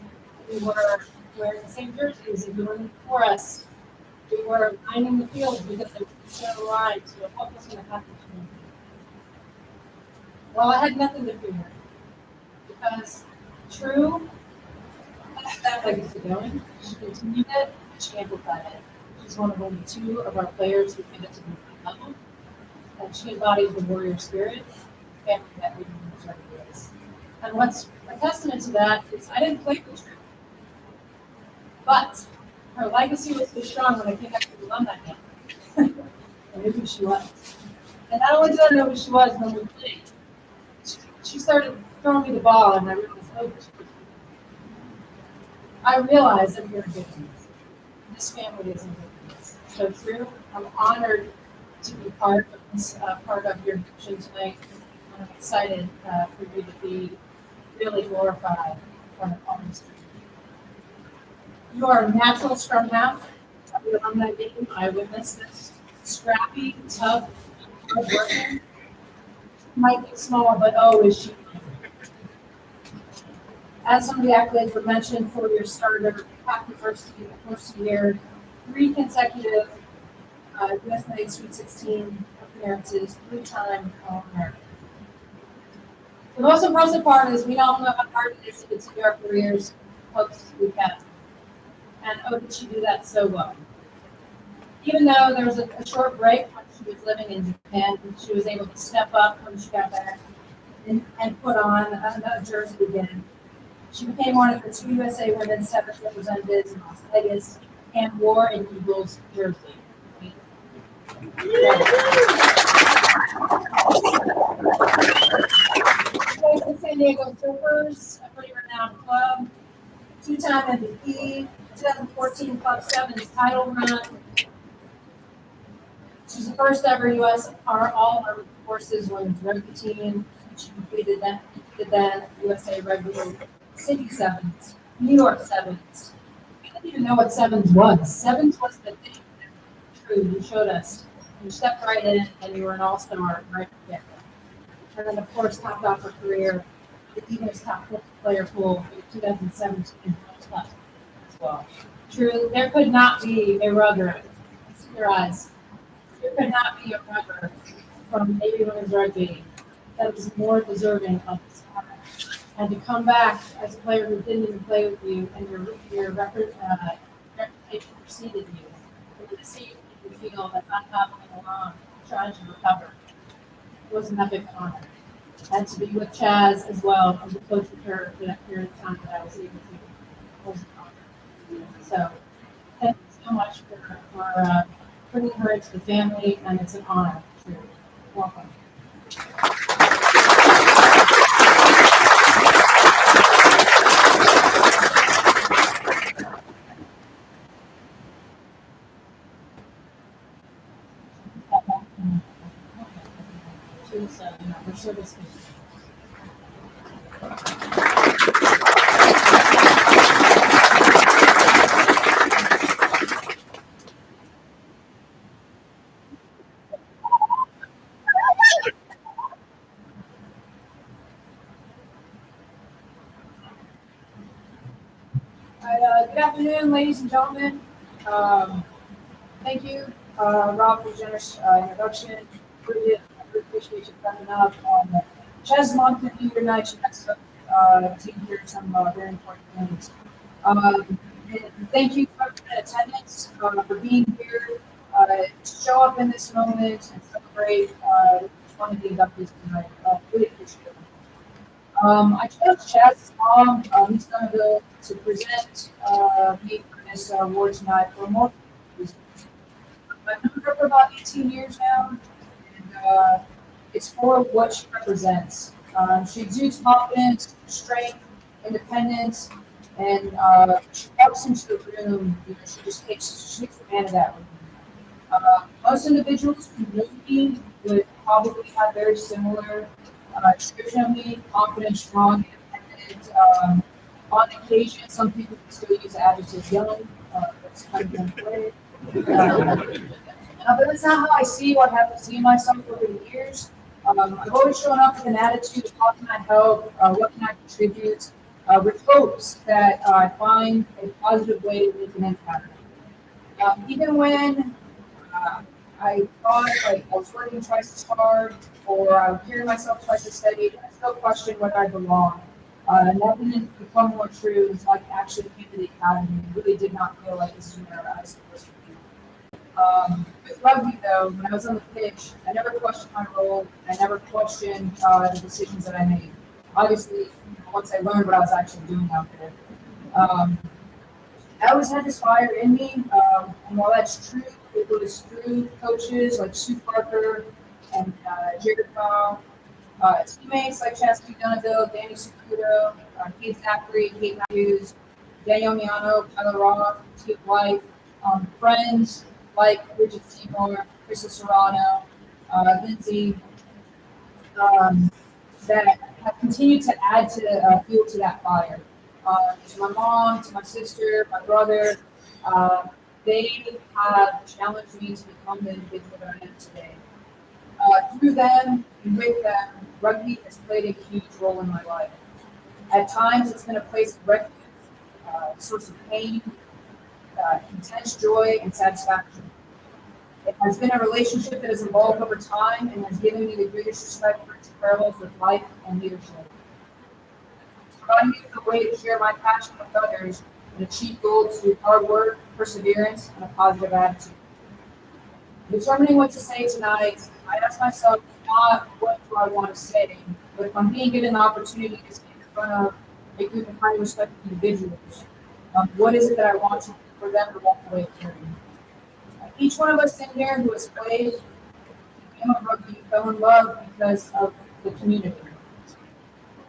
We were wearing the same jerseys, if you were for us. We were lining the field because there was no line, so what was going to happen to me? Well, I had nothing to fear because True kept that legacy going. She continued it, she amplified it. She's one of only 2 of our players who made it to the level, and she embodies the warrior spirit, the family that we deserve to raise. And what's a testament to that is I didn't play for True, but her legacy was so strong when I came back to the alumni camp. I knew who she was. And not only did I know who she was when we played, she started throwing me the ball, and I realized, oh, I realize that you're in good hands. This family is in good hands. So true. I'm honored to be part of this, part of your mission tonight. And I'm excited for you to be really glorified on this journey. You are a natural scrum half of the alumni team. I witnessed this. Scrappy, tough, hardworking. Might be small, but oh, is she. As some of the accolades were mentioned for your starter, happy first year, 3 consecutive USA Sweet 16 appearances, 3-time All-American. The most impressive part is we all know how hard it is to continue our careers close as we can. And oh, did she do that so well. Even though there was a short break when she was living in Japan, she was able to step up when she got back and put on a jersey again. She became one of the 2 USA women's sevens representatives in Las Vegas and wore an Eagles jersey. The San Diego Surfers, a pretty renowned club, 2-time MVP, 2014 Club Sevens title run. She's the first ever U.S. All Armed Forces women's rugby team. She completed then USA Rugby City Sevens, New York Sevens. I didn't even know what Sevens was. Sevens was the thing. True, you showed us. You stepped right in and you were an all-star right there. And then, of course, topped off her career with the Eagles top 50 player pool in 2017 as well. True, there could not be a rugger. See your eyes. There could not be a rugger from Navy Women's Rugby that was more deserving of this honor. And to come back as a player who didn't even play with you and your reputation preceded you, and to see you feel that not happening alone, trying to recover, was an epic honor. And to be with Chaz as well and to coach with her for that period of time that I was able to was an honor. So thank you so much for bringing her into the family, and it's an honor to welcome. Her service. Good afternoon, ladies and gentlemen. Thank you, Rob, for the generous introduction. Really appreciate you coming up on the Chaz Month of Year Night to hear some very important things. And thank you for your attendance, for being here, to show up in this moment and celebrate one of the inductees tonight. Really appreciate it. I chose Chaz's mom, Ms. Donovan, to present me for this award tonight for more reasons. I've known her for about 18 years now, and it's for what she represents. She exudes confidence, strength, independence, and she walks into the room, she just takes command of that room. Most individuals who know me would probably have very similar description of me: confident, strong, independent. On occasion, some people still use the adjective young. That's kind of unfair. But that's not how I see or have seen myself over the years. I've always shown up with an attitude of how can I help, what can I contribute, with hopes that I find a positive way to make an impact. Even when I thought like I was working twice as hard or I was carrying myself twice as steady, I still questioned whether I belonged. And that didn't become more true until I actually came to the academy and really did not feel like this is where I was supposed to be. With rugby, though, when I was on the pitch, I never questioned my role. I never questioned the decisions that I made. Obviously, once I learned what I was actually doing out there. I always had this fire in me, and while that's true, it was through coaches like Sue Parker and Jared Powell, teammates like Chastity Donaville, Danny Sakudo, Kate Zachary, Kate Matthews, Daniel Miano, Tyler Roth, Steve White, friends like Bridget Seymour, Krista Serrano, Lindsay, that have continued to add to fuel to that fire. To my mom, to my sister, my brother, they have challenged me to become the individual that I am today. Through them and with them, rugby has played a huge role in my life. At times, it's been a place of refuge, source of pain, intense joy, and satisfaction. It has been a relationship that has evolved over time and has given me the greatest respect for its parallels with life and leadership. It's provided me with a way to share my passion with others and achieve goals through hard work, perseverance, and a positive attitude. Determining what to say tonight, I ask myself not what do I want to say, but if I'm being given the opportunity to stand in front of a group of highly respected individuals, what is it that I want for them to walk away carrying? Each one of us in here who has played the game of rugby fell in love because of the community.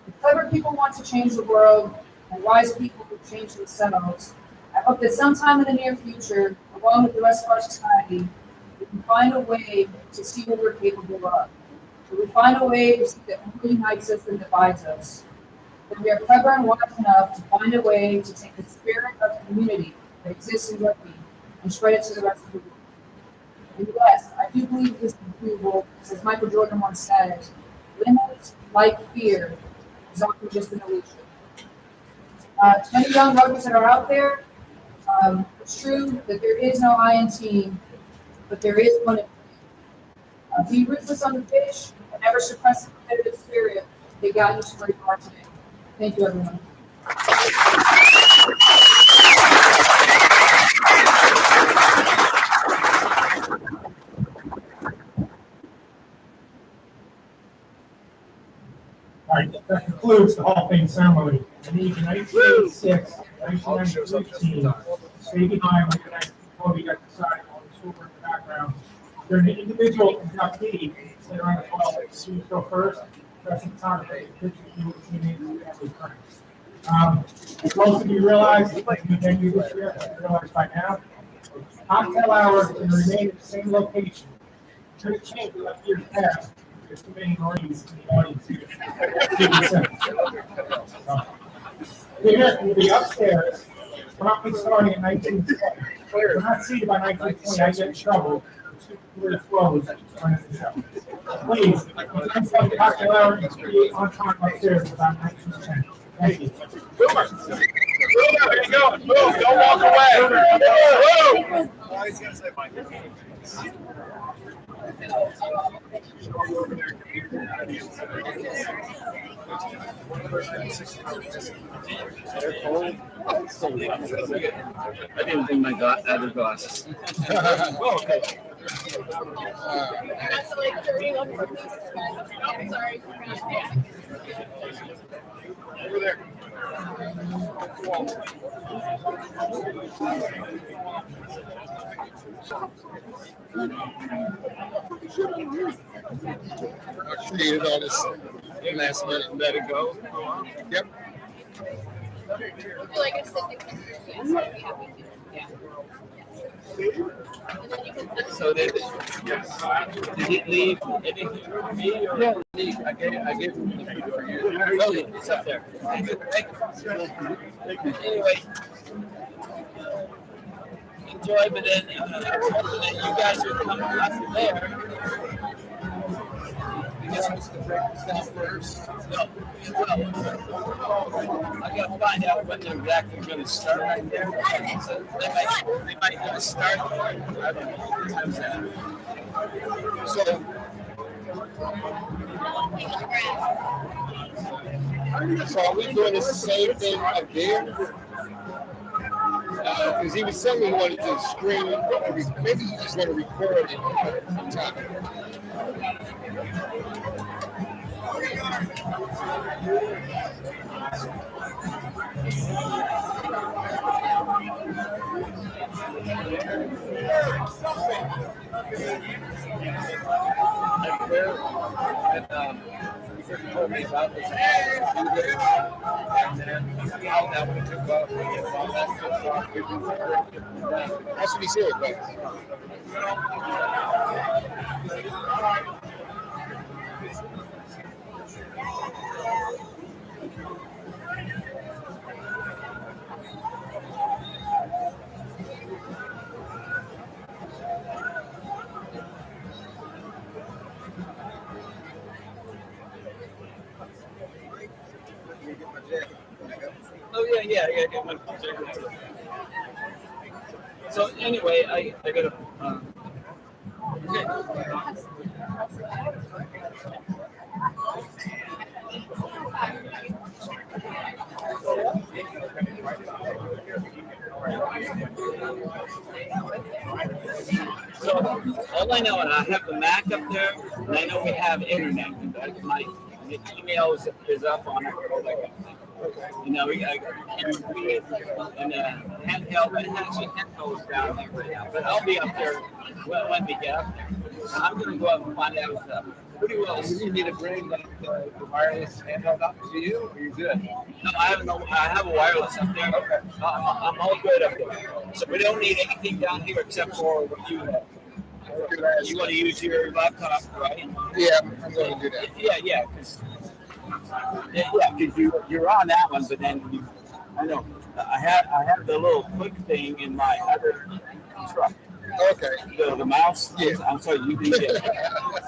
If clever people want to change the world and wise people who change themselves, I hope that sometime in the near future, along with the rest of our society, we can find a way to see what we're capable of. That we find a way to see that what unites us and divides us. That we are clever and wise enough to find a way to take the spirit of community that exists in rugby and spread it to the rest of the world. And yes, I do believe this is achievable, as Michael Jordan once said, limits like fear is often just an illusion. To many young rugbyers that are out there, it's true that there is no I in team, but there is one in team. Be ruthless on the pitch and never suppress the competitive spirit that got you to where you are today. Thank you, everyone. All right, that concludes the Hall of Fame ceremony. In the 1986, 1993 team, stay behind with the 1940 got decided on the schoolwork background. During the individual inductee, later on as well, students go first, pressing photography, pictures of teammates and family friends. As most of you realize, like we thank you this year, I realize by now, cocktail hour can remain at the same location. Could have changed like years past. There's too many Marines in the audience here. Dinner will be upstairs, promptly starting at 1920. If we're not seated by 1920, I get in trouble. We're closed during the show. Please, time for the cocktail hour and be on time upstairs about 1910. Thank you. Boomer, there you go. Move, don't walk away. Move. I was going to say Mike. I didn't bring my other glasses. Oh, okay. That's like 30 I'm sorry. Over there. I created all this last minute and let it go. Yep. I feel like it's the yes, I'd be happy to. Yeah. So did he leave anything for me? Or yeah, I gave him the food for you. Okay, it's up there. Thank you. Anyway, enjoy, but then I was hoping that you guys would come up there. I guess I'm supposed to break this down first. No. I gotta find out when they're exactly going to start right there. So they might start. I don't know what time's that. So are we doing this the same thing up there? Because he was saying he wanted to screen, maybe he just want to record it on top. You told me about this. and then how that would took off, we get all that stuff off. That's what he said, but Oh yeah. So anyway, I gotta. So all I know, and I have the Mac up there, and I know we have internet. And my email is up on it. You know, we got and handheld. I actually handheld is down there right now, but I'll be up there when we get up there. And I'm going to go up and find out pretty well. do you need to bring the wireless handheld up to you, or you good? No, I have a wireless up there. Okay. I'm all good up there. So we don't need anything down here except for what you have. You want to use your laptop, right? Yeah, I'm going to do that. Yeah, because you're on that one, but then I know I have the little click thing in my other truck. Okay. The mouse. Yeah. I'm sorry, you need it.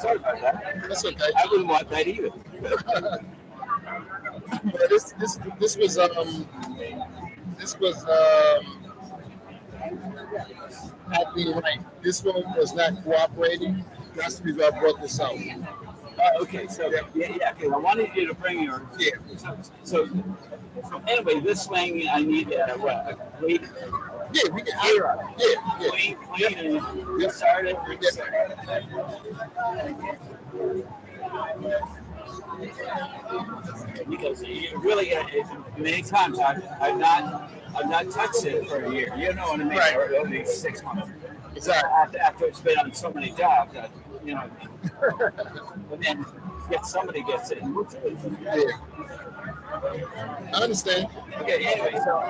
Sorry about that. That's okay. I wouldn't want that either. But this was not being right. This one was not cooperating. That's the reason I brought this out. Okay, so yeah. Okay, I wanted you to bring yours. Yeah. So anyway, this thing I need a clean. Yeah, we can. Yeah. Clean and restart it. Because you really, many times I've not touched it for a year. You know what I mean? Right. Or only 6 months. Exactly. After it's been on so many jobs, you know. But then somebody gets it. Yeah. I understand. Okay. Anyway, so.